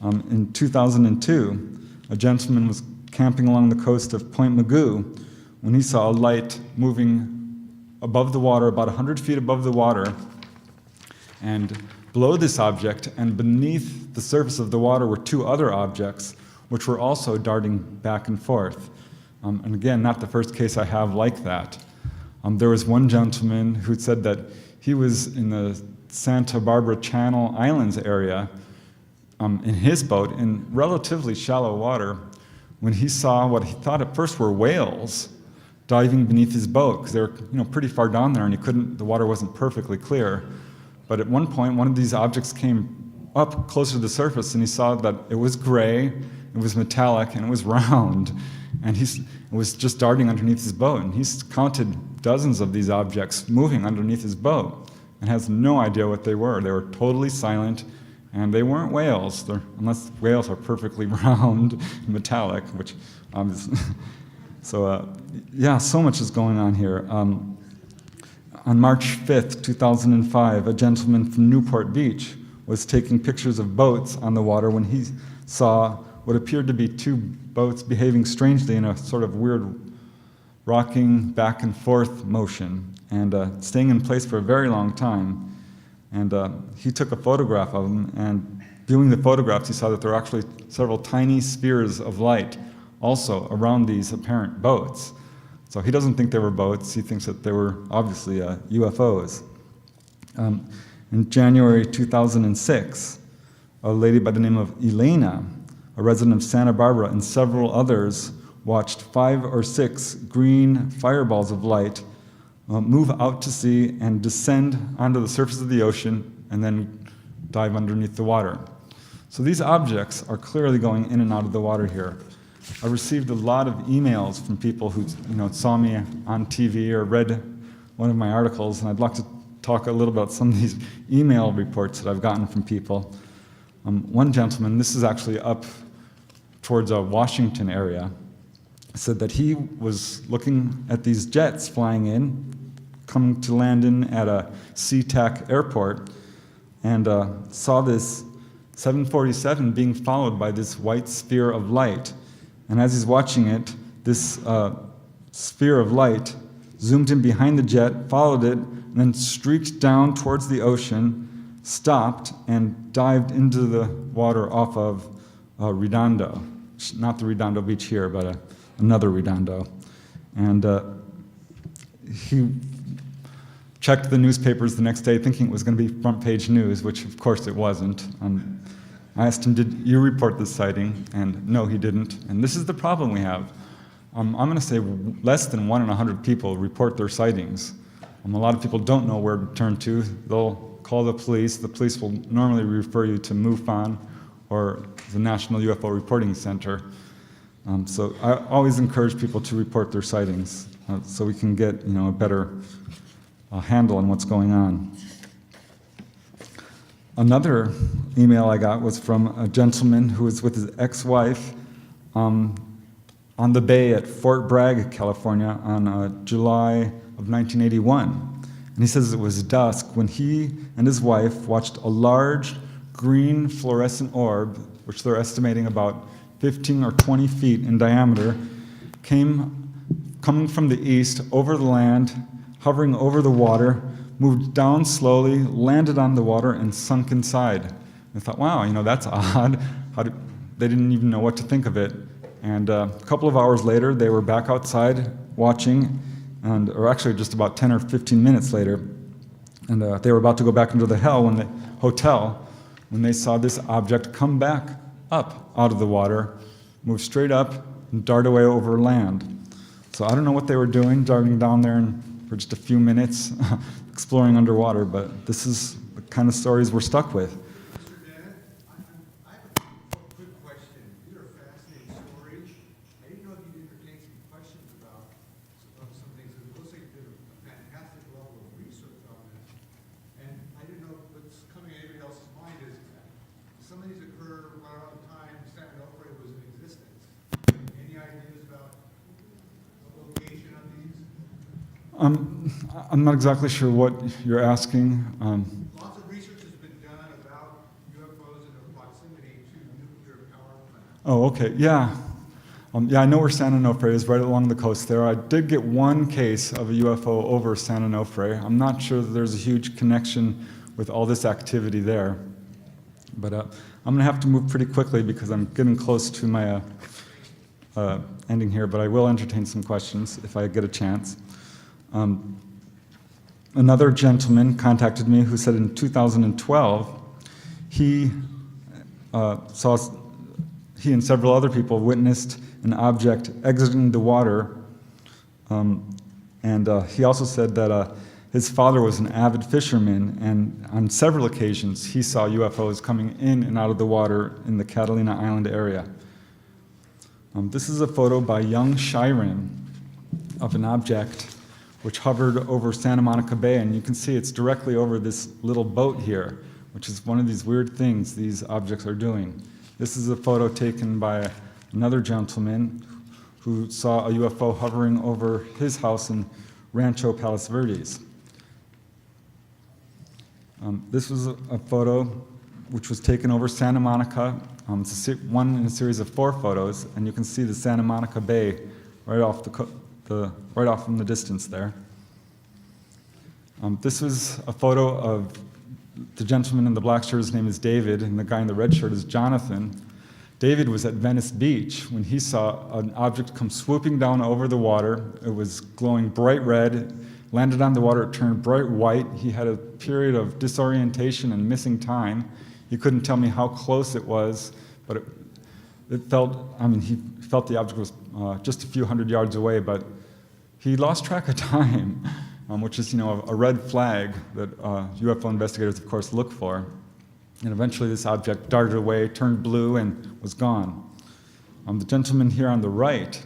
In 2002, a gentleman was camping along the coast of Point Mugu when he saw a light moving above the water, about 100 feet above the water, and below this object and beneath the surface of the water were two other objects which were also darting back and forth. And again, not the first case I have like that. There was one gentleman who said that he was in the Santa Barbara Channel Islands area in his boat in relatively shallow water when he saw what he thought at first were whales diving beneath his boat, because they were pretty far down there and the water wasn't perfectly clear. But at one point, one of these objects came up closer to the surface, and he saw that it was gray, it was metallic, and it was round. And it was just darting underneath his boat. And he's counted dozens of these objects moving underneath his boat and has no idea what they were. They were totally silent, and they weren't whales, unless whales are perfectly round and metallic, which obviously. So, so much is going on here. On March 5th, 2005, a gentleman from Newport Beach was taking pictures of boats on the water when he saw what appeared to be two boats behaving strangely in a sort of weird rocking back and forth motion and staying in place for a very long time. And he took a photograph of them, and viewing the photographs, he saw that there were actually several tiny spheres of light also around these apparent boats. So he doesn't think they were boats, he thinks that they were obviously UFOs. In January 2006, a lady by the name of Elena, a resident of Santa Barbara, and several others watched 5 or 6 green fireballs of light move out to sea and descend onto the surface of the ocean and then dive underneath the water. So these objects are clearly going in and out of the water here. I received a lot of emails from people who saw me on TV or read one of my articles, and I'd like to talk a little about some of these email reports that I've gotten from people. One gentleman, this is actually up towards a Washington area, said that he was looking at these jets flying in, coming to land in at a SeaTac airport, and saw this 747 being followed by this white sphere of light. And as he's watching it, this sphere of light zoomed in behind the jet, followed it, and then streaked down towards the ocean, stopped, and dived into the water off of Redondo. Not the Redondo Beach here, but another Redondo. And he checked the newspapers the next day thinking it was going to be front page news, which of course it wasn't. I asked him, did you report this sighting? And no, he didn't. And this is the problem we have. I'm going to say less than 1 in 100 people report their sightings. A lot of people don't know where to turn to. They'll call the police. The police will normally refer you to MUFON or the National UFO Reporting Center. So I always encourage people to report their sightings so we can get a better handle on what's going on. Another email I got was from a gentleman who was with his ex-wife on the bay at Fort Bragg, California on July of 1981. And he says it was dusk when he and his wife watched a large green fluorescent orb, which they're estimating about 15 or 20 feet in diameter, coming from the east over the land, hovering over the water, moved down slowly, landed on the water, and sunk inside. I thought, wow, that's odd. They didn't even know what to think of it. And a couple of hours later, they were back outside watching, or actually just about 10 or 15 minutes later, and they were about to go back into the hotel when they saw this object come back up out of the water, move straight up, and dart away over land. So I don't know what they were doing, darting down there for just a few minutes, exploring underwater, but this is the kind of stories we're stuck with. Mr. Dennett, I have a good question. These are fascinating stories. I didn't know if you'd entertain some questions about some things. It looks like you did a fantastic level of research on this. And I didn't know what's coming in everybody else's mind is some of these occur right around the time San Onofre was in existence. Any ideas about the location of these? I'm not exactly sure what you're asking. Lots of research has been done about UFOs and their proximity to nuclear power plants. Oh, okay, yeah. Yeah, I know where San Onofre is, right along the coast there. I did get one case of a UFO over San Onofre. I'm not sure that there's a huge connection with all this activity there. But I'm going to have to move pretty quickly because I'm getting close to my ending here, but I will entertain some questions if I get a chance. Another gentleman contacted me who said in 2012 he and several other people witnessed an object exiting the water, and he also said that his father was an avid fisherman, and on several occasions he saw UFOs coming in and out of the water in the Catalina Island area. This is a photo by young Shiren of an object which hovered over Santa Monica Bay, and you can see it's directly over this little boat here, which is one of these weird things these objects are doing. This is a photo taken by another gentleman who saw a UFO hovering over his house in Rancho Palos Verdes. This was a photo which was taken over Santa Monica. It's one in a series of 4 photos, and you can see the Santa Monica Bay right off right off in the distance there. This was a photo of the gentleman in the black shirt. His name is David, and the guy in the red shirt is Jonathan. David was at Venice Beach when he saw an object come swooping down over the water. It was glowing bright red, landed on the water, it turned bright white. He had a period of disorientation and missing time. He couldn't tell me how close it was, but he felt the object was just a few hundred yards away, but he lost track of time, which is, a red flag that UFO investigators, of course, look for. And eventually this object darted away, turned blue, and was gone. The gentleman here on the right,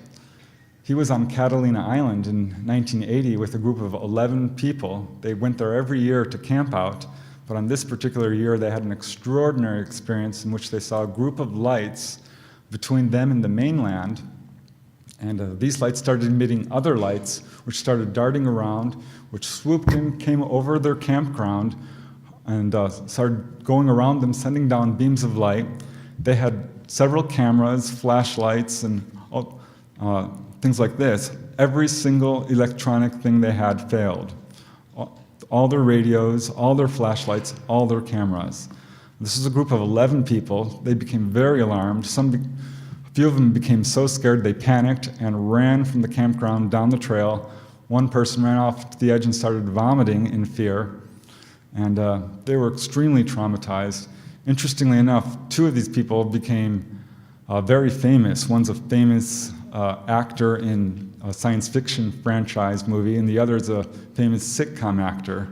he was on Catalina Island in 1980 with a group of 11 people. They went there every year to camp out, but on this particular year they had an extraordinary experience in which they saw a group of lights between them and the mainland, And these lights started emitting other lights, which started darting around, which swooped in, came over their campground, and started going around them, sending down beams of light. They had several cameras, flashlights, and things like this. Every single electronic thing they had failed. All their radios, all their flashlights, all their cameras. This is a group of 11 people. They became very alarmed. A few of them became so scared they panicked and ran from the campground down the trail. One person ran off to the edge and started vomiting in fear. And they were extremely traumatized. Interestingly enough, two of these people became very famous. One's a famous actor in a science fiction franchise movie, and the other is a famous sitcom actor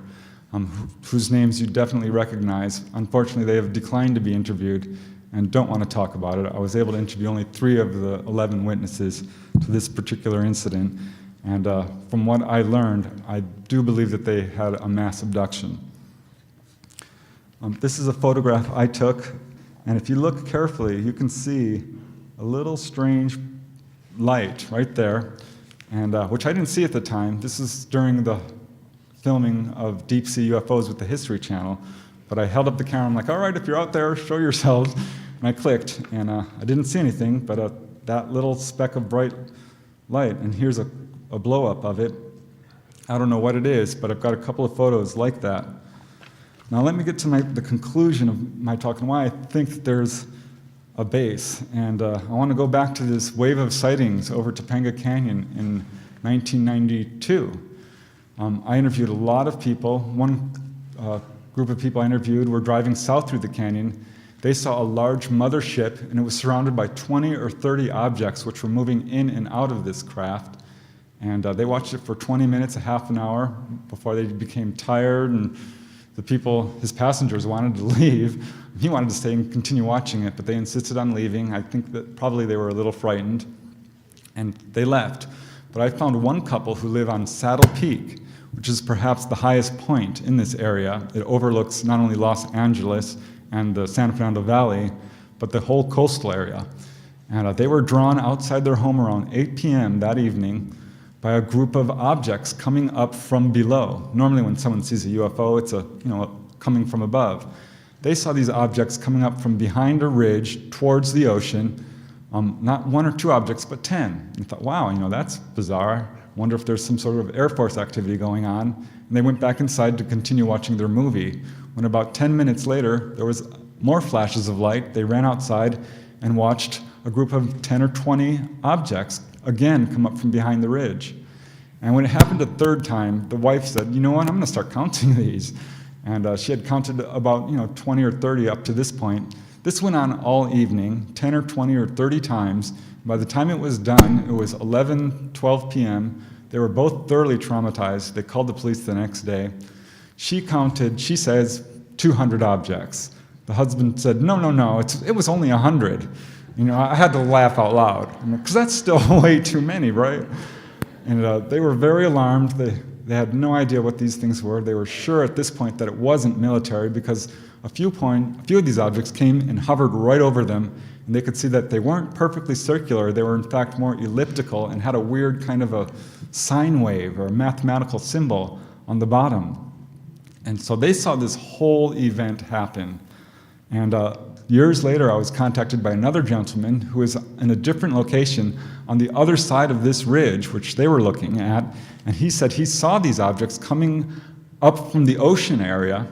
whose names you definitely recognize. Unfortunately, they have declined to be interviewed and don't want to talk about it. I was able to interview only 3 of the 11 witnesses to this particular incident, and from what I learned, I do believe that they had a mass abduction. This is a photograph I took, and if you look carefully, you can see a little strange light right there, and which I didn't see at the time. This is during the filming of Deep Sea UFOs with the History Channel, but I held up the camera. I'm like, all right, if you're out there, show yourselves. And I clicked, and I didn't see anything, but that little speck of bright light, and here's a blow-up of it. I don't know what it is, but I've got a couple of photos like that. Now let me get to the conclusion of my talk and why I think that there's a base. And I want to go back to this wave of sightings over Topanga Canyon in 1992. I interviewed a lot of people. One group of people I interviewed were driving south through the canyon. They saw a large mothership, and it was surrounded by 20 or 30 objects which were moving in and out of this craft. And they watched it for 20 minutes, a half an hour, before they became tired, and the people, his passengers, wanted to leave. He wanted to stay and continue watching it, but they insisted on leaving. I think that probably they were a little frightened, and they left. But I found one couple who live on Saddle Peak, which is perhaps the highest point in this area. It overlooks not only Los Angeles and the San Fernando Valley, but the whole coastal area. And they were drawn outside their home around 8 p.m. that evening by a group of objects coming up from below. Normally when someone sees a UFO, it's coming from above. They saw these objects coming up from behind a ridge towards the ocean, not 1 or 2 objects, but 10. And I thought, wow, that's bizarre. Wonder if there's some sort of Air Force activity going on. And they went back inside to continue watching their movie. When about 10 minutes later, there was more flashes of light. They ran outside and watched a group of 10 or 20 objects again come up from behind the ridge. And when it happened a third time, the wife said, you know what, I'm going to start counting these. And she had counted about 20 or 30 up to this point. This went on all evening, 10 or 20 or 30 times. By the time it was done, it was 11, 12 p.m. They were both thoroughly traumatized. They called the police the next day. She counted, she says, 200 objects. The husband said, no, it was only 100. I had to laugh out loud, because that's still way too many, right? And they were very alarmed. They had no idea what these things were. They were sure at this point that it wasn't military, because a few of these objects came and hovered right over them, and they could see that they weren't perfectly circular. They were in fact more elliptical and had a weird kind of a sine wave or a mathematical symbol on the bottom. And so they saw this whole event happen. And years later, I was contacted by another gentleman who was in a different location on the other side of this ridge, which they were looking at, and he said he saw these objects coming up from the ocean area.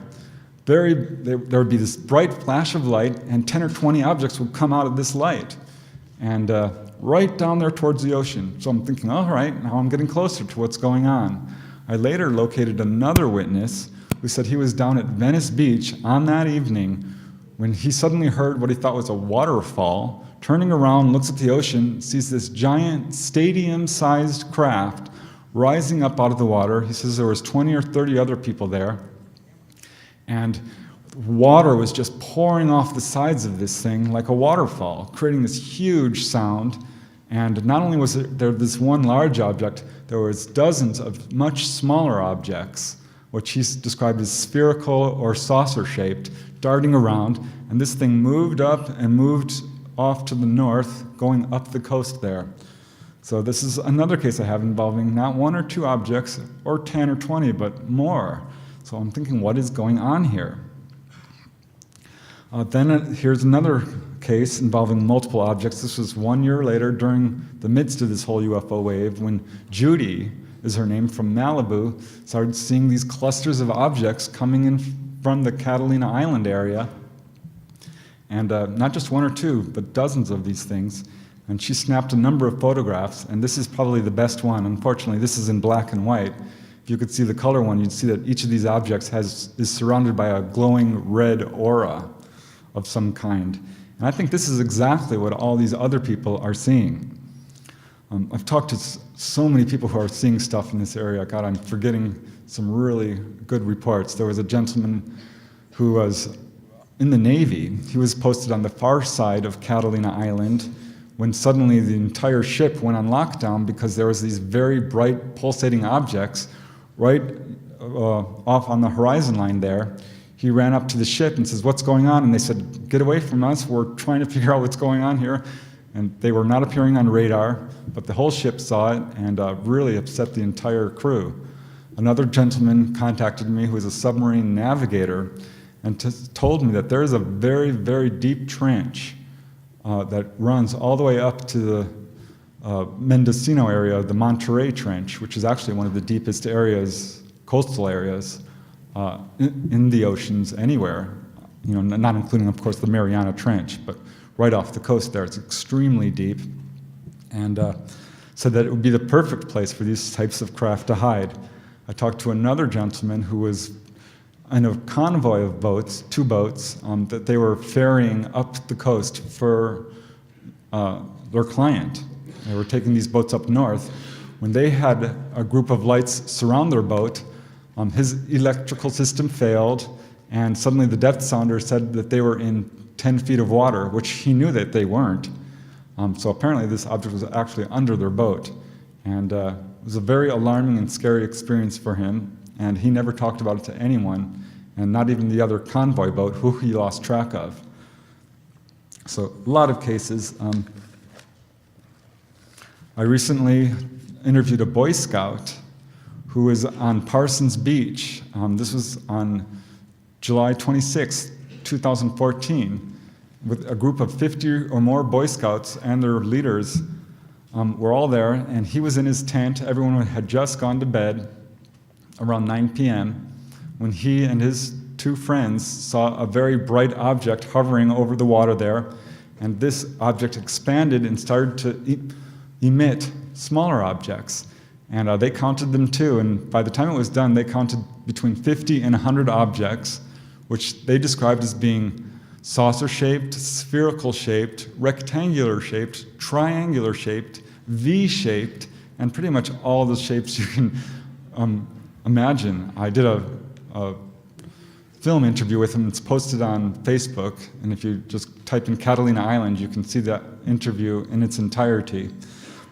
There would be this bright flash of light, and 10 or 20 objects would come out of this light, and right down there towards the ocean. So I'm thinking, all right, now I'm getting closer to what's going on. I later located another witness who said he was down at Venice Beach on that evening when he suddenly heard what he thought was a waterfall. Turning around, looks at the ocean, sees this giant stadium-sized craft rising up out of the water. He says there was 20 or 30 other people there. And water was just pouring off the sides of this thing like a waterfall, creating this huge sound. And not only was there this one large object, there was dozens of much smaller objects, which he's described as spherical or saucer-shaped, darting around. And this thing moved up and moved off to the north, going up the coast there. So this is another case I have involving not 1 or 2 objects, or 10 or 20, but more. So I'm thinking, what is going on here? Here's another case involving multiple objects. This was 1 year later during the midst of this whole UFO wave when Judy, is her name, from Malibu, started seeing these clusters of objects coming in from the Catalina Island area. And not just 1 or 2, but dozens of these things. And she snapped a number of photographs, and this is probably the best one. Unfortunately, this is in black and white. If you could see the color one, you'd see that each of these objects is surrounded by a glowing red aura of some kind. And I think this is exactly what all these other people are seeing. I've talked to so many people who are seeing stuff in this area. God, I'm forgetting some really good reports. There was a gentleman who was in the Navy. He was posted on the far side of Catalina Island when suddenly the entire ship went on lockdown because there was these very bright pulsating objects right off on the horizon line there. He ran up to the ship and says, "What's going on?" And they said, "Get away from us, we're trying to figure out what's going on here." And they were not appearing on radar, but the whole ship saw it and really upset the entire crew. Another gentleman contacted me who is a submarine navigator and told me that there is a very, very deep trench that runs all the way up to the Mendocino area, the Monterey Trench, which is actually one of the deepest areas, coastal areas, in the oceans anywhere, not including, of course, the Mariana Trench, but right off the coast there. It's extremely deep, and said that it would be the perfect place for these types of craft to hide. I talked to another gentleman who was in a convoy of boats, 2 boats, that they were ferrying up the coast for their client. They were taking these boats up north. When they had a group of lights surround their boat, his electrical system failed, and suddenly the depth sounder said that they were in 10 feet of water, which he knew that they weren't. So apparently this object was actually under their boat. And it was a very alarming and scary experience for him, and he never talked about it to anyone, and not even the other convoy boat, who he lost track of. So a lot of cases. I recently interviewed a Boy Scout who was on Parsons Beach. This was on July 26, 2014, with a group of 50 or more Boy Scouts and their leaders were all there, and he was in his tent. Everyone had just gone to bed around 9 p.m. when he and his 2 friends saw a very bright object hovering over the water there, and this object expanded and started to emit smaller objects. And they counted them too, and by the time it was done, they counted between 50 and 100 objects, which they described as being saucer-shaped, spherical-shaped, rectangular-shaped, triangular-shaped, V-shaped, and pretty much all the shapes you can imagine. I did a film interview with him. It's posted on Facebook, and if you just type in Catalina Island, you can see that interview in its entirety.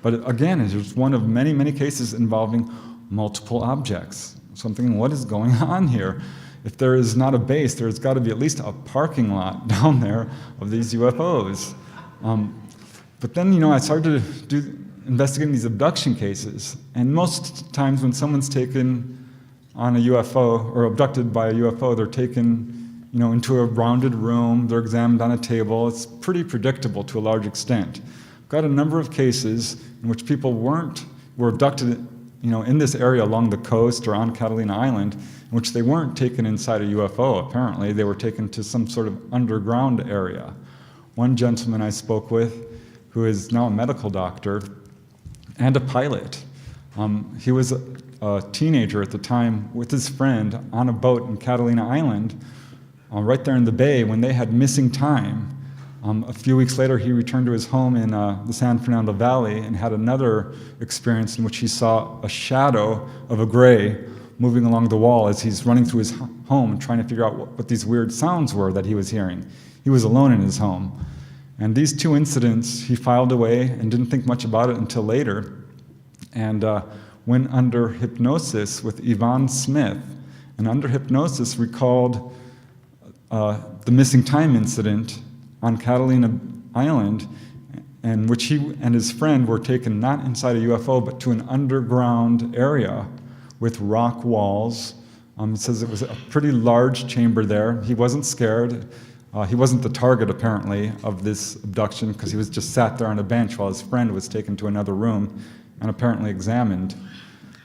But again, it was one of many, many cases involving multiple objects. So I'm thinking, what is going on here? If there is not a base, there's got to be at least a parking lot down there of these UFOs. But then, I started to investigate these abduction cases. And most times when someone's taken on a UFO or abducted by a UFO, they're taken, into a rounded room, they're examined on a table. It's pretty predictable to a large extent. I've got a number of cases in which people were abducted, in this area along the coast or on Catalina Island, in which they weren't taken inside a UFO, apparently. They were taken to some sort of underground area. One gentleman I spoke with, who is now a medical doctor and a pilot, he was a teenager at the time with his friend on a boat in Catalina Island, right there in the bay when they had missing time. A few weeks later, he returned to his home in the San Fernando Valley and had another experience in which he saw a shadow of a gray moving along the wall as he's running through his home trying to figure out what these weird sounds were that he was hearing. He was alone in his home. And these 2 incidents he filed away and didn't think much about it until later, and went under hypnosis with Yvonne Smith. And under hypnosis recalled the missing time incident on Catalina Island, in which he and his friend were taken not inside a UFO, but to an underground area with rock walls. It says it was a pretty large chamber there. He wasn't scared. He wasn't the target, apparently, of this abduction because he was just sat there on a bench while his friend was taken to another room and apparently examined.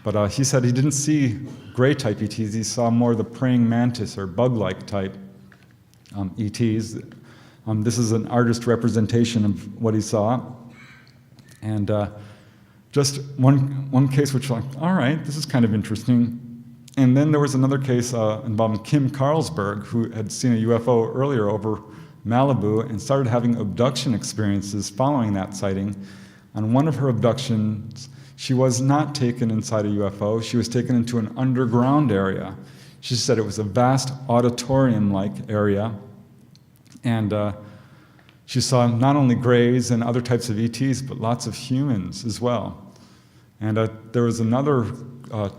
But he said he didn't see gray-type ETs. He saw more the praying mantis or bug-like type ETs. This is an artist representation of what he saw. And just one case which, like, all right, this is kind of interesting. And then there was another case involving Kim Carlsberg, who had seen a UFO earlier over Malibu and started having abduction experiences following that sighting. On one of her abductions, she was not taken inside a UFO. She was taken into an underground area. She said it was a vast auditorium-like area. And she saw not only grays and other types of ETs, but lots of humans as well. And there was another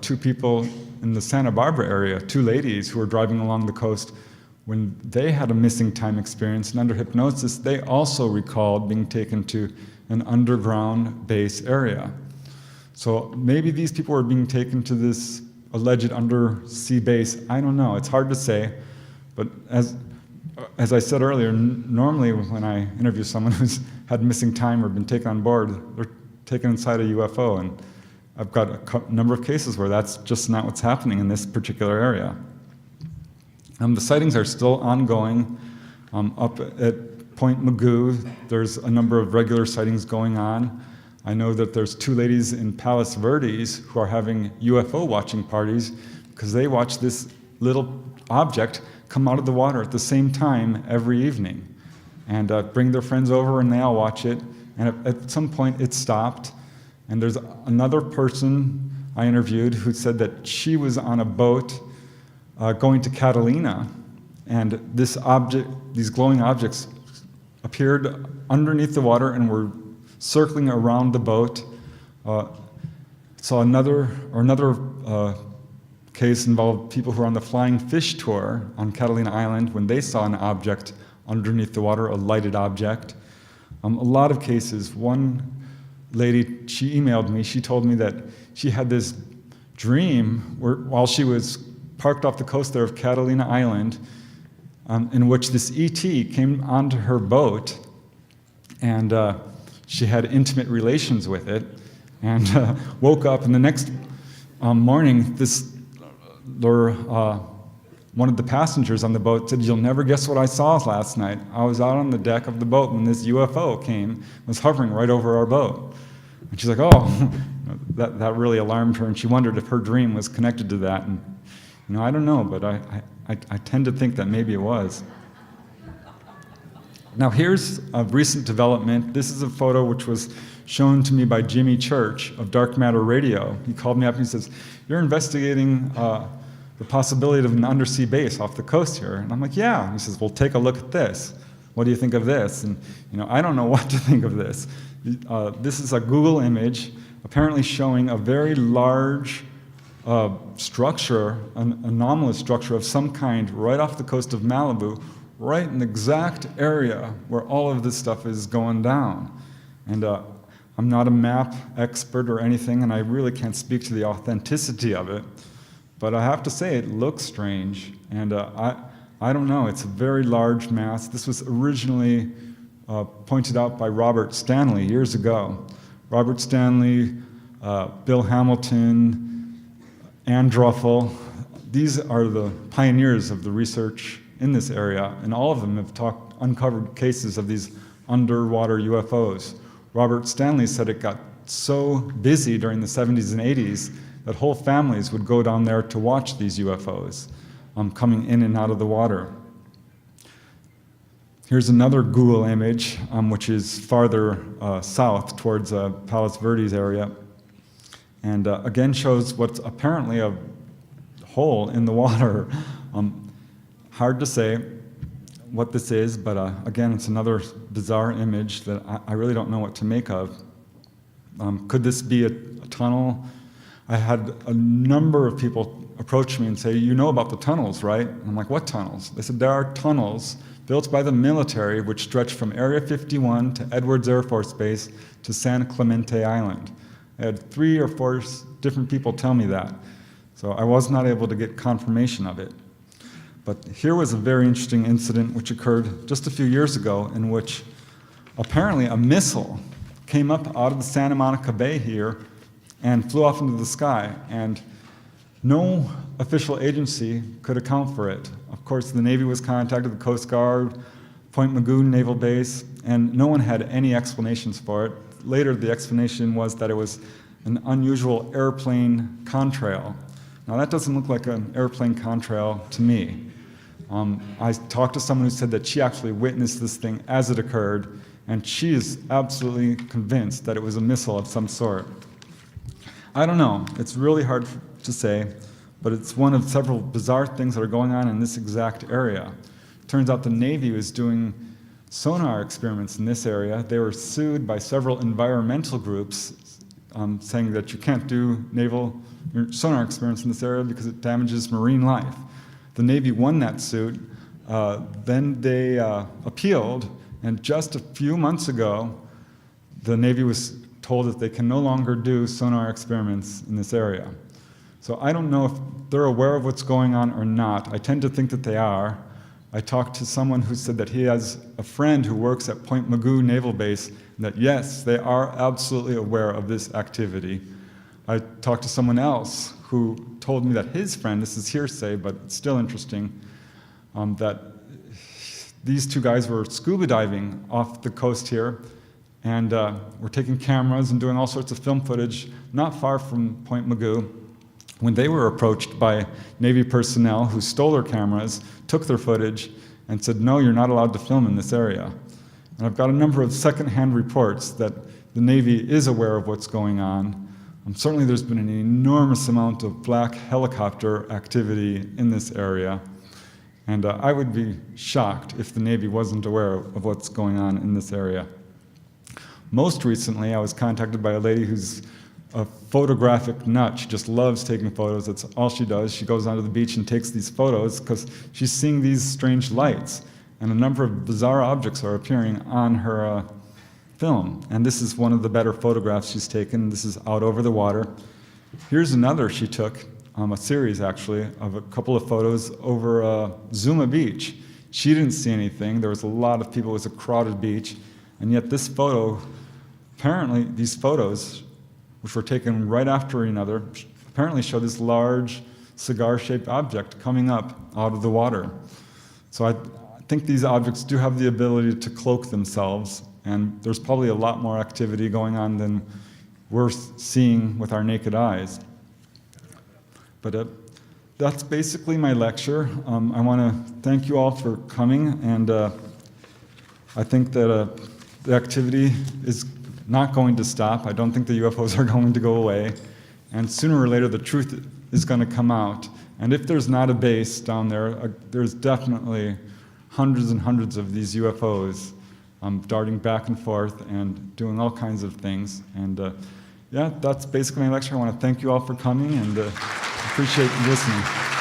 two people in the Santa Barbara area, two ladies who were driving along the coast. When they had a missing time experience, and under hypnosis, they also recalled being taken to an underground base area. So maybe these people were being taken to this alleged undersea base. I don't know. It's hard to say. But as I said earlier, normally when I interview someone who's had missing time or been taken on board, they're taken inside a UFO. And I've got a number of cases where that's just not what's happening in this particular area. The sightings are still ongoing. Up at Point Magoo, there's a number of regular sightings going on. I know that there's two ladies in Palos Verdes who are having UFO watching parties because they watch this little object come out of the water at the same time every evening and bring their friends over and they all watch it. And at some point it stopped. And there's another person I interviewed who said that she was on a boat going to Catalina, and this object, these glowing objects, appeared underneath the water and were circling around the boat. So another case involved people who were on the Flying Fish tour on Catalina Island when they saw an object underneath the water, a lighted object. A lot of cases. One lady, she emailed me, she told me that she had this dream while she was parked off the coast there of Catalina Island, in which this ET came onto her boat and she had intimate relations with it and woke up, and the next morning one of the passengers on the boat said, "You'll never guess what I saw last night. I was out on the deck of the boat when this UFO was hovering right over our boat." And she's like, "Oh," that really alarmed her, and she wondered if her dream was connected to that. And I don't know, but I tend to think that maybe it was. Now here's a recent development. This is a photo which was shown to me by Jimmy Church of Dark Matter Radio. He called me up and he says, "You're investigating the possibility of an undersea base off the coast here." And I'm like, "Yeah." And he says, "Well, take a look at this. What do you think of this?" And I don't know what to think of this. This is a Google image apparently showing a very large structure, an anomalous structure of some kind right off the coast of Malibu, right in the exact area where all of this stuff is going down. And I'm not a map expert or anything, and I really can't speak to the authenticity of it. But I have to say, it looks strange, and I don't know, it's a very large mass. This was originally pointed out by Robert Stanley years ago. Robert Stanley, Bill Hamilton, Ann Druffel, these are the pioneers of the research in this area, and all of them have uncovered cases of these underwater UFOs. Robert Stanley said it got so busy during the 70s and 80s that whole families would go down there to watch these UFOs coming in and out of the water. Here's another Google image, which is farther south towards Palos Verdes area, and again shows what's apparently a hole in the water. Hard to say what this is, but again, it's another bizarre image that I really don't know what to make of. Could this be a tunnel? I had a number of people approach me and say, "You know about the tunnels, right?" And I'm like, "What tunnels?" They said, "There are tunnels built by the military, which stretched from Area 51 to Edwards Air Force Base to San Clemente Island. I had 3 or 4 different people tell me that, so I was not able to get confirmation of it. But here was a very interesting incident which occurred just a few years ago, in which apparently a missile came up out of the Santa Monica Bay here and flew off into the sky, and no official agency could account for it. Of course, the Navy was contacted, the Coast Guard, Point Mugu Naval Base, and no one had any explanations for it. Later, the explanation was that it was an unusual airplane contrail. Now, that doesn't look like an airplane contrail to me. I talked to someone who said that she actually witnessed this thing as it occurred, and she is absolutely convinced that it was a missile of some sort. I don't know. It's really hard to say, but it's one of several bizarre things that are going on in this exact area. Turns out the Navy was doing sonar experiments in this area. They were sued by several environmental groups saying that you can't do naval sonar experiments in this area because it damages marine life. The Navy won that suit. Then they appealed, and just a few months ago, the Navy was told that they can no longer do sonar experiments in this area. So I don't know if they're aware of what's going on or not. I tend to think that they are. I talked to someone who said that he has a friend who works at Point Mugu Naval Base, and that yes, they are absolutely aware of this activity. I talked to someone else who told me that his friend, this is hearsay, but it's still interesting, that these 2 guys were scuba diving off the coast here, and were taking cameras and doing all sorts of film footage not far from Point Mugu, when they were approached by Navy personnel who stole their cameras, took their footage, and said, no, you're not allowed to film in this area. And I've got a number of secondhand reports that the Navy is aware of what's going on. Certainly there's been an enormous amount of black helicopter activity in this area, and I would be shocked if the Navy wasn't aware of what's going on in this area. Most recently, I was contacted by a lady who's a photographic nut. She just loves taking photos. That's all she does. She goes onto the beach and takes these photos because she's seeing these strange lights, and a number of bizarre objects are appearing on her film. And this is one of the better photographs she's taken. This is out over the water. Here's another she took, a series actually, of a couple of photos over Zuma Beach. She didn't see anything. There was a lot of people. It was a crowded beach. And yet this photo, apparently these photos, which were taken right after another, apparently show this large cigar-shaped object coming up out of the water. So I think these objects do have the ability to cloak themselves, and there's probably a lot more activity going on than we're seeing with our naked eyes. But that's basically my lecture. I want to thank you all for coming, and I think that the activity is not going to stop. I don't think the UFOs are going to go away, and sooner or later the truth is going to come out. And if there's not a base down there, there's definitely hundreds and hundreds of these UFOs darting back and forth and doing all kinds of things. And yeah, that's basically my lecture. I want to thank you all for coming, and appreciate you listening.